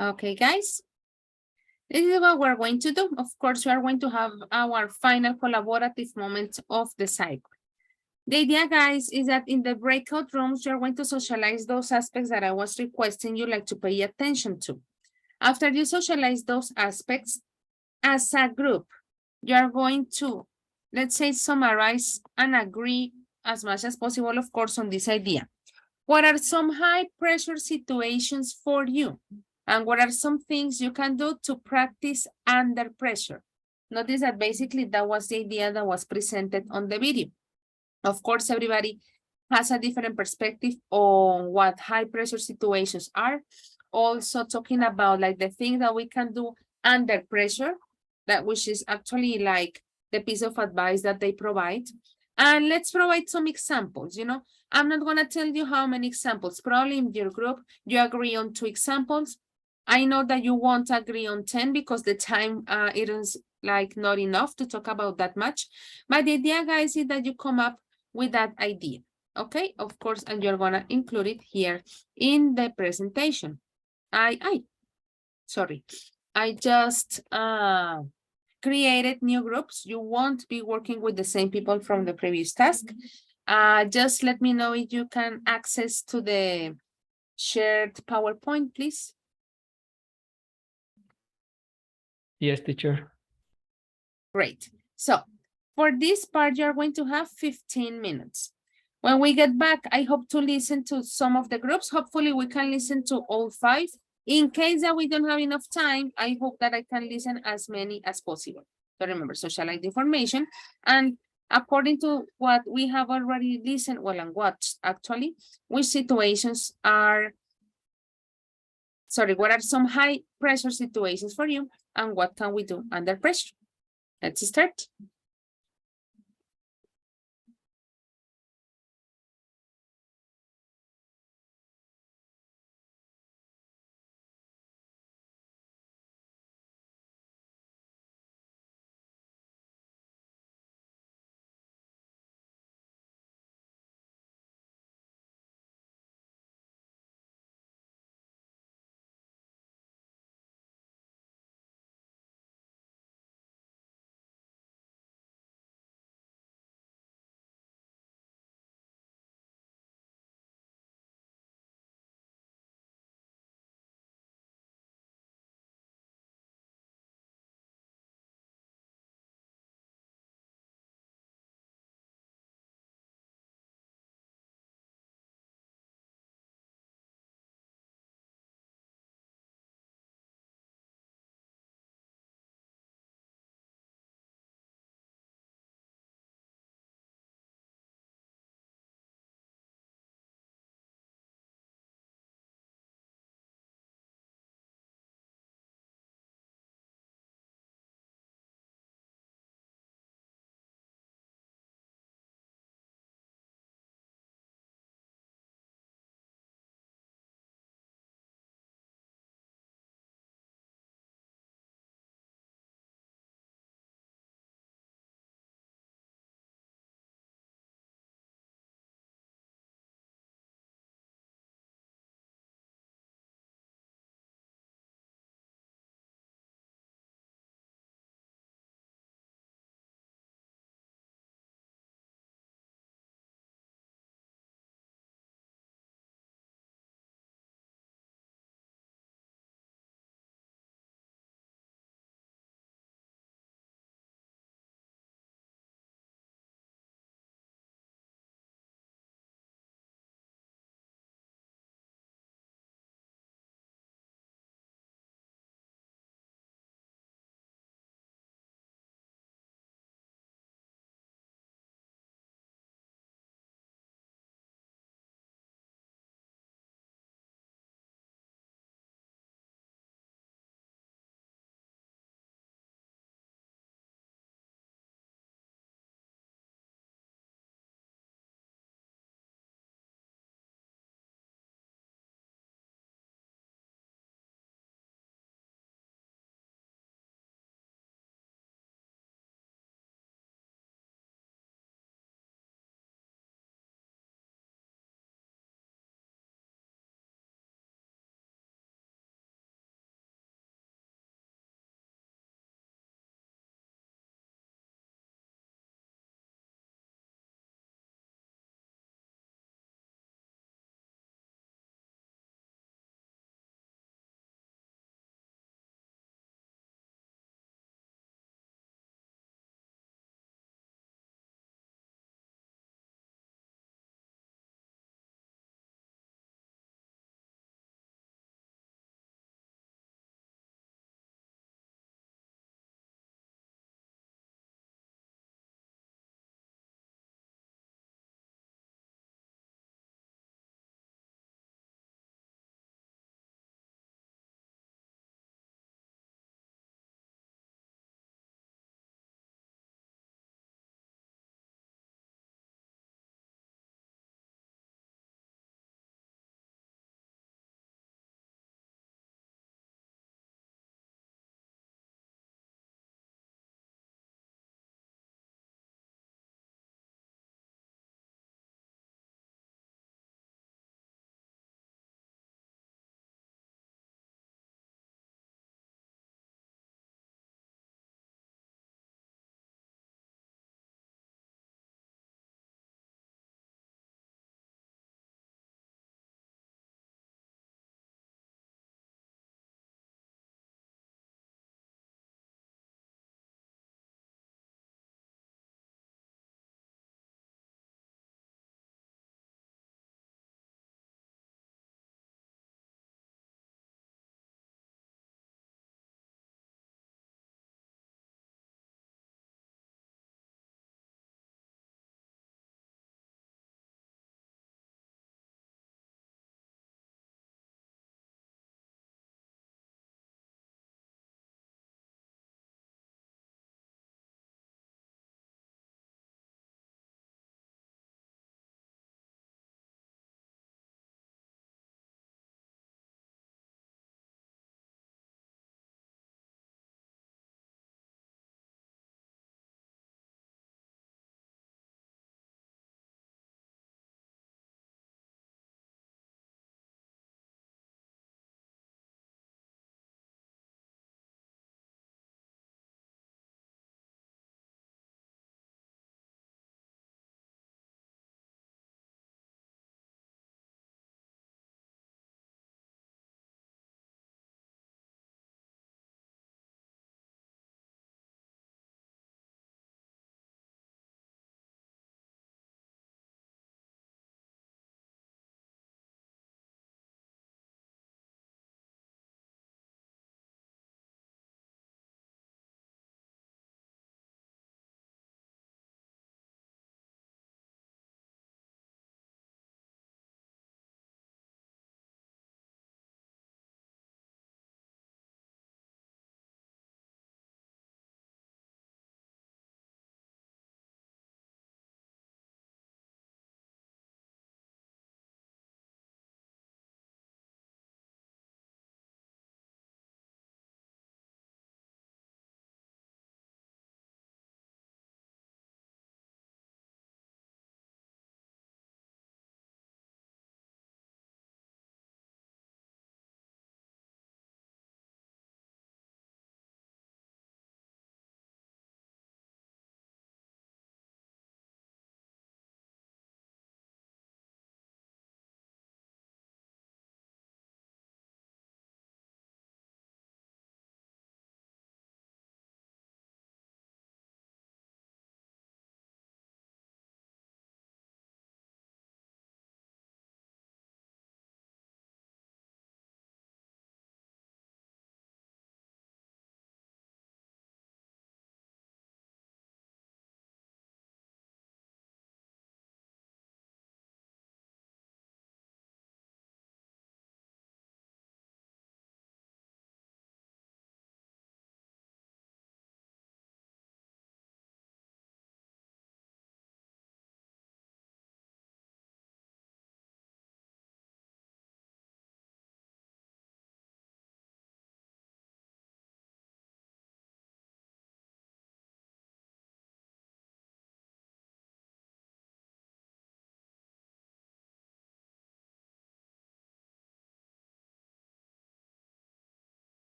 Okay, guys. This is what we're going to do. Of course, we are going to have our final collaborative moment of the cycle. The idea, guys, is that in the breakout rooms, you're going to socialize those aspects that I was requesting you like to pay attention to. After you socialize those aspects, as a group, you are going to, let's say, summarize and agree as much as possible, of course, on this idea. What are some high pressure situations for you? And what are some things you can do to practice under pressure? Notice that basically that was the idea that was presented on the video. Of course, everybody has a different perspective on what high pressure situations are. Also talking about like the thing that we can do under pressure, that which is actually like the piece of advice that they provide. And let's provide some examples, you know. I'm not gonna tell you how many examples. Probably in your group, you agree on 2 examples. I know that you won't agree on 10 because the time it is like not enough to talk about that much. But the idea, guys, is that you come up with that idea. Okay, of course, and you're gonna include it here in the presentation. Sorry, I just created new groups. You won't be working with the same people from the previous task. Just let me know if you can access to the shared PowerPoint, please. Yes, teacher. Great. So for this part, you're going to have 15 minutes. When we get back, I hope to listen to some of the groups. Hopefully we can listen to all 5. In case that we don't have enough time, I hope that I can listen as many as possible. So remember, socialize the information. And according to what we have already listened, well, and watched actually, which situations are, sorry, what are some high pressure situations for you and what can we do under pressure? Let's start.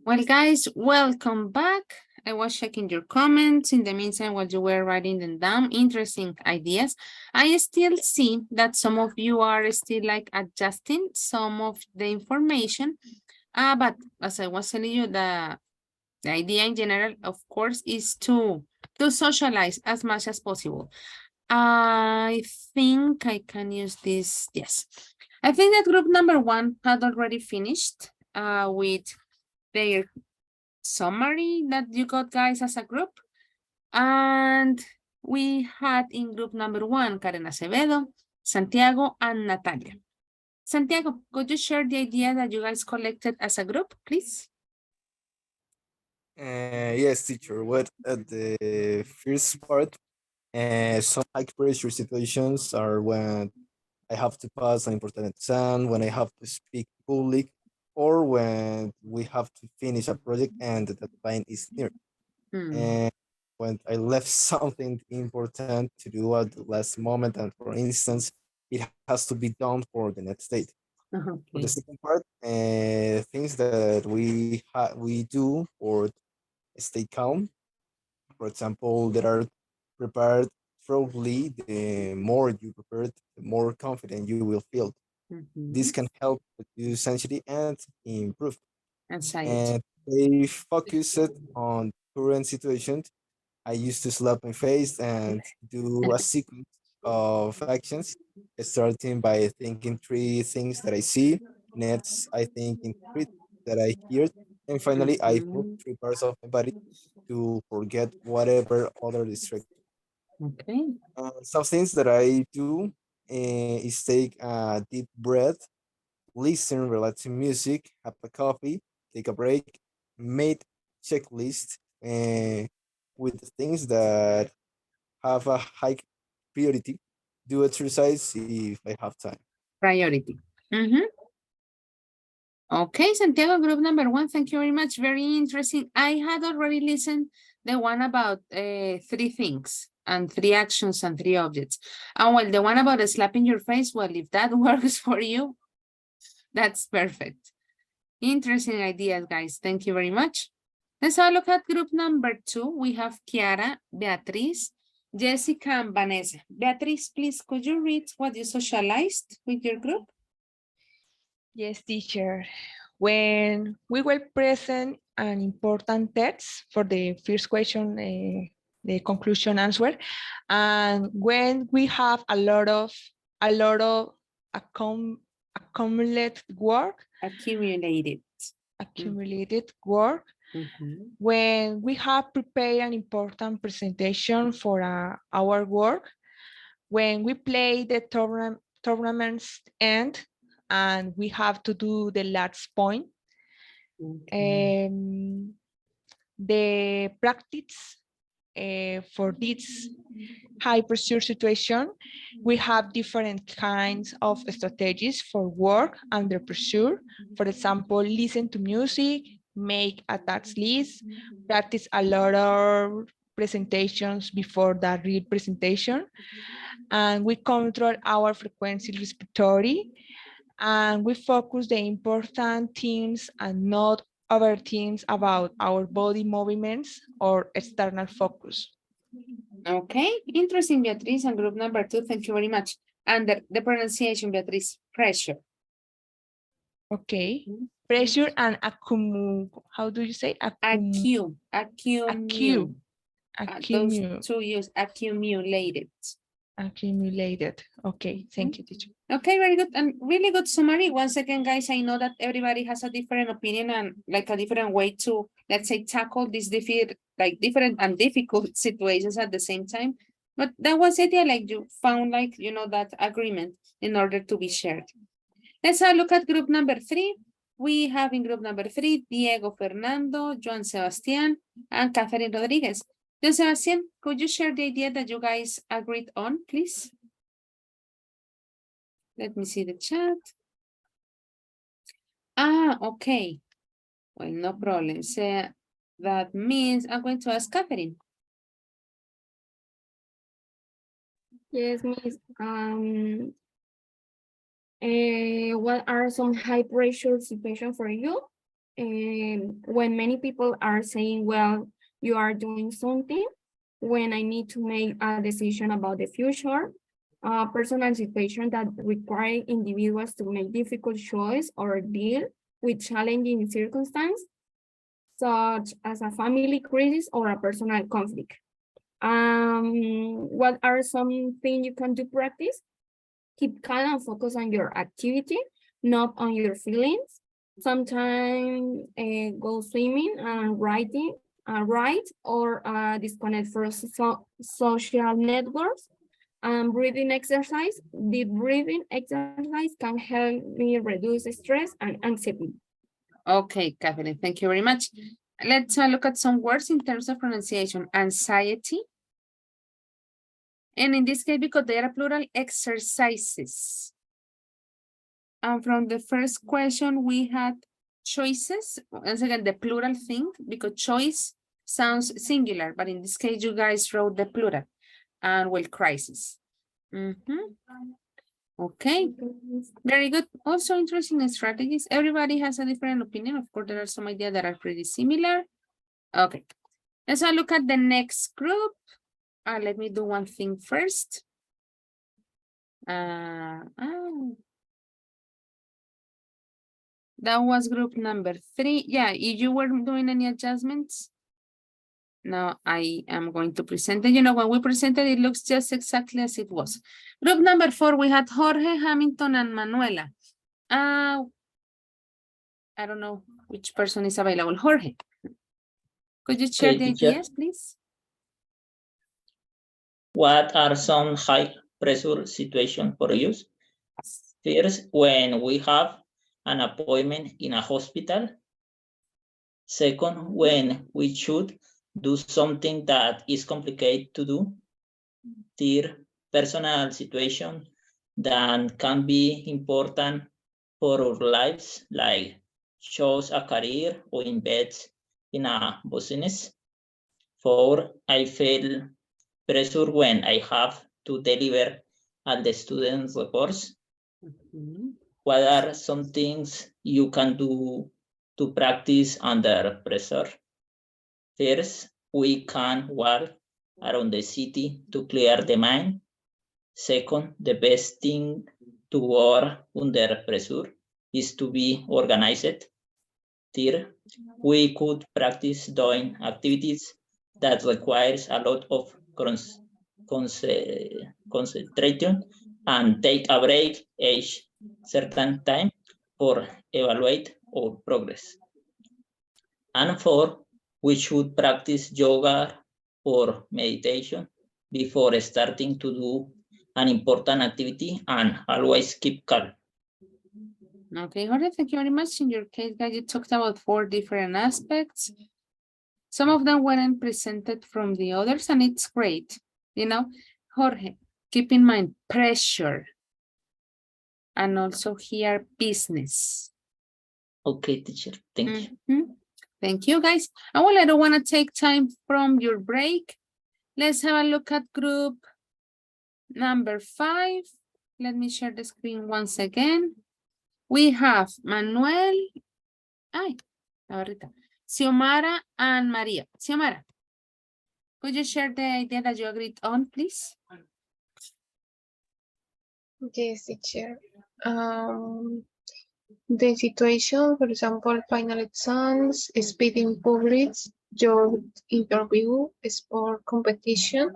Well, guys, welcome back. I was checking your comments in the meantime while you were writing them down. Interesting ideas. I still see that some of you are still like adjusting some of the information. But as I was telling you, the idea in general, of course, is to socialize as much as possible. I think I can use this. Yes. I think that group number 1 had already finished with their summary that you got, guys, as a group. And we had in group number 1, Karen Acevedo, Santiago, and Natalia. Santiago, could you share the idea that you guys collected as a group, please? Yes, teacher. What at the first part, some high pressure situations are when I have to pass an important exam, when I have to speak public, or when we have to finish a project and the deadline is near. And when I left something important to do at the last moment, and for instance, it has to be done for the next date. For the second part, things that we do or stay calm. For example, that are prepared thoroughly. The more you prepared, the more confident you will feel. This can help reduce anxiety and improve. Anxiety. And they focus it on current situations. I used to slap my face and do a sequence of actions, starting by thinking three things that I see. Next, I think in three that I hear. And finally, I move three parts of my body to forget whatever other distract. Okay. Some things that I do is take a deep breath, listen relaxing music, have a coffee, take a break, make checklist with things that have a high priority, do exercise if I have time. Priority. Okay, Santiago, group number 1, thank you very much. Very interesting. I had already listened the one about 3 things and 3 actions and 3 objects. And well, the one about slapping your face, well, if that works for you, that's perfect. Interesting ideas, guys. Thank you very much. Let's have a look at group number 2. We have Kiara, Beatriz, Jessica, and Vanessa. Beatriz, please, could you read what you socialized with your group? Yes, teacher. When we were present an important text for the first question, the conclusion answer, and when we have a lot of accumulated work, accumulated work, when we have prepared an important presentation for our work, when we play the tournaments end, and we have to do the last point. The practice for this high pressure situation, we have different kinds of strategies for work under pressure. For example, listen to music, make a task list, practice a lot of presentations before the real presentation, and we control our frequency respiratory, and we focus the important things and not other things about our body movements or external focus. Okay, interesting, Beatriz, and group number 2, thank you very much. And the pronunciation, Beatriz, pressure. Okay, pressure and how do you say? Those 2 use accumulated. Accumulated. Okay, thank you, teacher. Okay, very good. And really good summary. Once again, guys, I know that everybody has a different opinion and like a different way to, let's say, tackle these different and difficult situations at the same time. But that was it, yeah, like you found like, you know, that agreement in order to be shared. Let's have a look at group number 3. We have in group number 3, Diego Fernando, Joan Sebastian, and Catherine Rodriguez. Joan Sebastian, could you share the idea that you guys agreed on, please? Let me see the chat. Okay. Well, no problem. So that means I'm going to ask Catherine. Yes, Miss. What are some high pressure situations for you? when many people are saying, well, you are doing something, when I need to make a decision about the future, personal situation that require individuals to make difficult choice or deal with challenging circumstances, such as a family crisis or a personal conflict. What are some things you can do practice? Keep calm and focus on your activity, not on your feelings. Sometimes go swimming and write or disconnect from social networks. Breathing exercise. The breathing exercise can help me reduce stress and anxiety. Okay, Kathleen, thank you very much. Let's look at some words in terms of pronunciation. Anxiety. And in this case, because they are plural, exercises. And from the first question, we had choices. Once again, the plural thing, because choice sounds singular, but in this case, you guys wrote the plural. And well, crisis. Okay, very good. Also interesting strategies. Everybody has a different opinion. Of course, there are some ideas that are pretty similar. Okay, let's look at the next group. Let me do one thing first. That was group number 3. Yeah, if you were doing any adjustments, now I am going to present it. You know, when we presented, it looks just exactly as it was. Group number 4, we had Jorge, Hamilton, and Manuela. I don't know which person is available. Jorge, could you share the teacher. ideas, please? What are some high pressure situations for you? First, when we have an appointment in a hospital. Second, when we should do something that is complicated to do. Third, personal situation that can be important for our lives, like choose a career or invest in a business. Four, I feel pressure when I have to deliver all the students' reports. What are some things you can do to practice under pressure? First, we can walk around the city to clear the mind. Second, the best thing to work under pressure is to be organized. Third, we could practice doing activities that requires a lot of concentration and take a break each certain time for evaluate our progress. And four, we should practice yoga or meditation before starting to do an important activity and always keep calm. Okay, Jorge, thank you very much. In your case, guys, you talked about 4 different aspects. Some of them weren't presented from the others, and it's great. You know, Jorge, keep in mind pressure. And also here, business. Okay, teacher, thank you. Thank you, guys. And well, I don't want to take time from your break. Let's have a look at group number 5. Let me share the screen once again. We have Manuel, Xiomara, and Maria. Xiomara, could you share the idea that you agreed on, please? Yes, teacher. The situation, for example, final exams, speaking public, job interview, sport competition.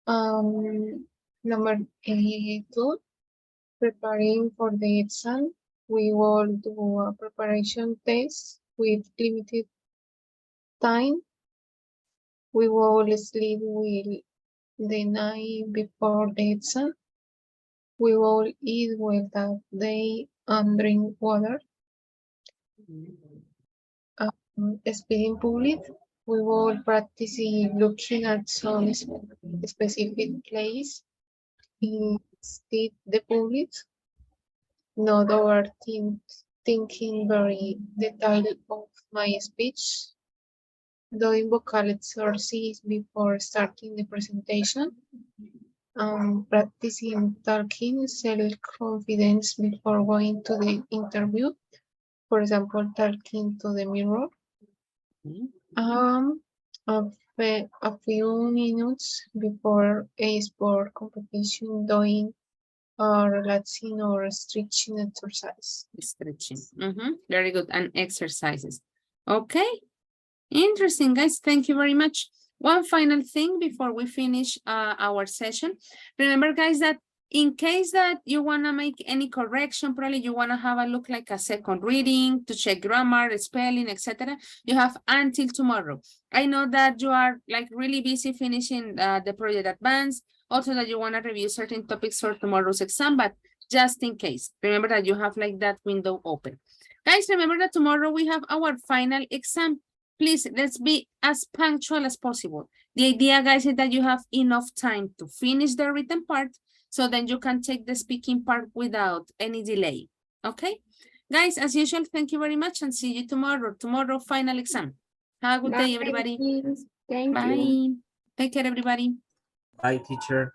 Number 2, preparing for the exam. We will do a preparation test with limited time. We will sleep with the night before the exam. We will eat well that day and drink water. Speaking public, we will practice looking at some specific place instead the public, not overthinking very detailed of my speech, doing vocal exercises before starting the presentation, practicing talking self-confidence before going to the interview, For example, talking to the mirror. A few minutes before a sport competition, doing relaxing or stretching exercise. Stretching. Very good. And exercises. Okay. Interesting, guys. Thank you very much. One final thing before we finish our session. Remember, guys, that in case that you want to make any correction, probably you want to have a look like a second reading to check grammar, spelling, etc. You have until tomorrow. I know that you are like really busy finishing the project advance, also that you want to review certain topics for tomorrow's exam, but just in case, remember that you have like that window open. Guys, remember that tomorrow we have our final exam. Please, let's be as punctual as possible. The idea, guys, is that you have enough time to finish the written part, so then you can take the speaking part without any delay. Okay? Guys, as usual, thank you very much and see you tomorrow. Tomorrow, final exam. Have a good day, everybody. Thank Bye. you. Take care, everybody. Bye, teacher.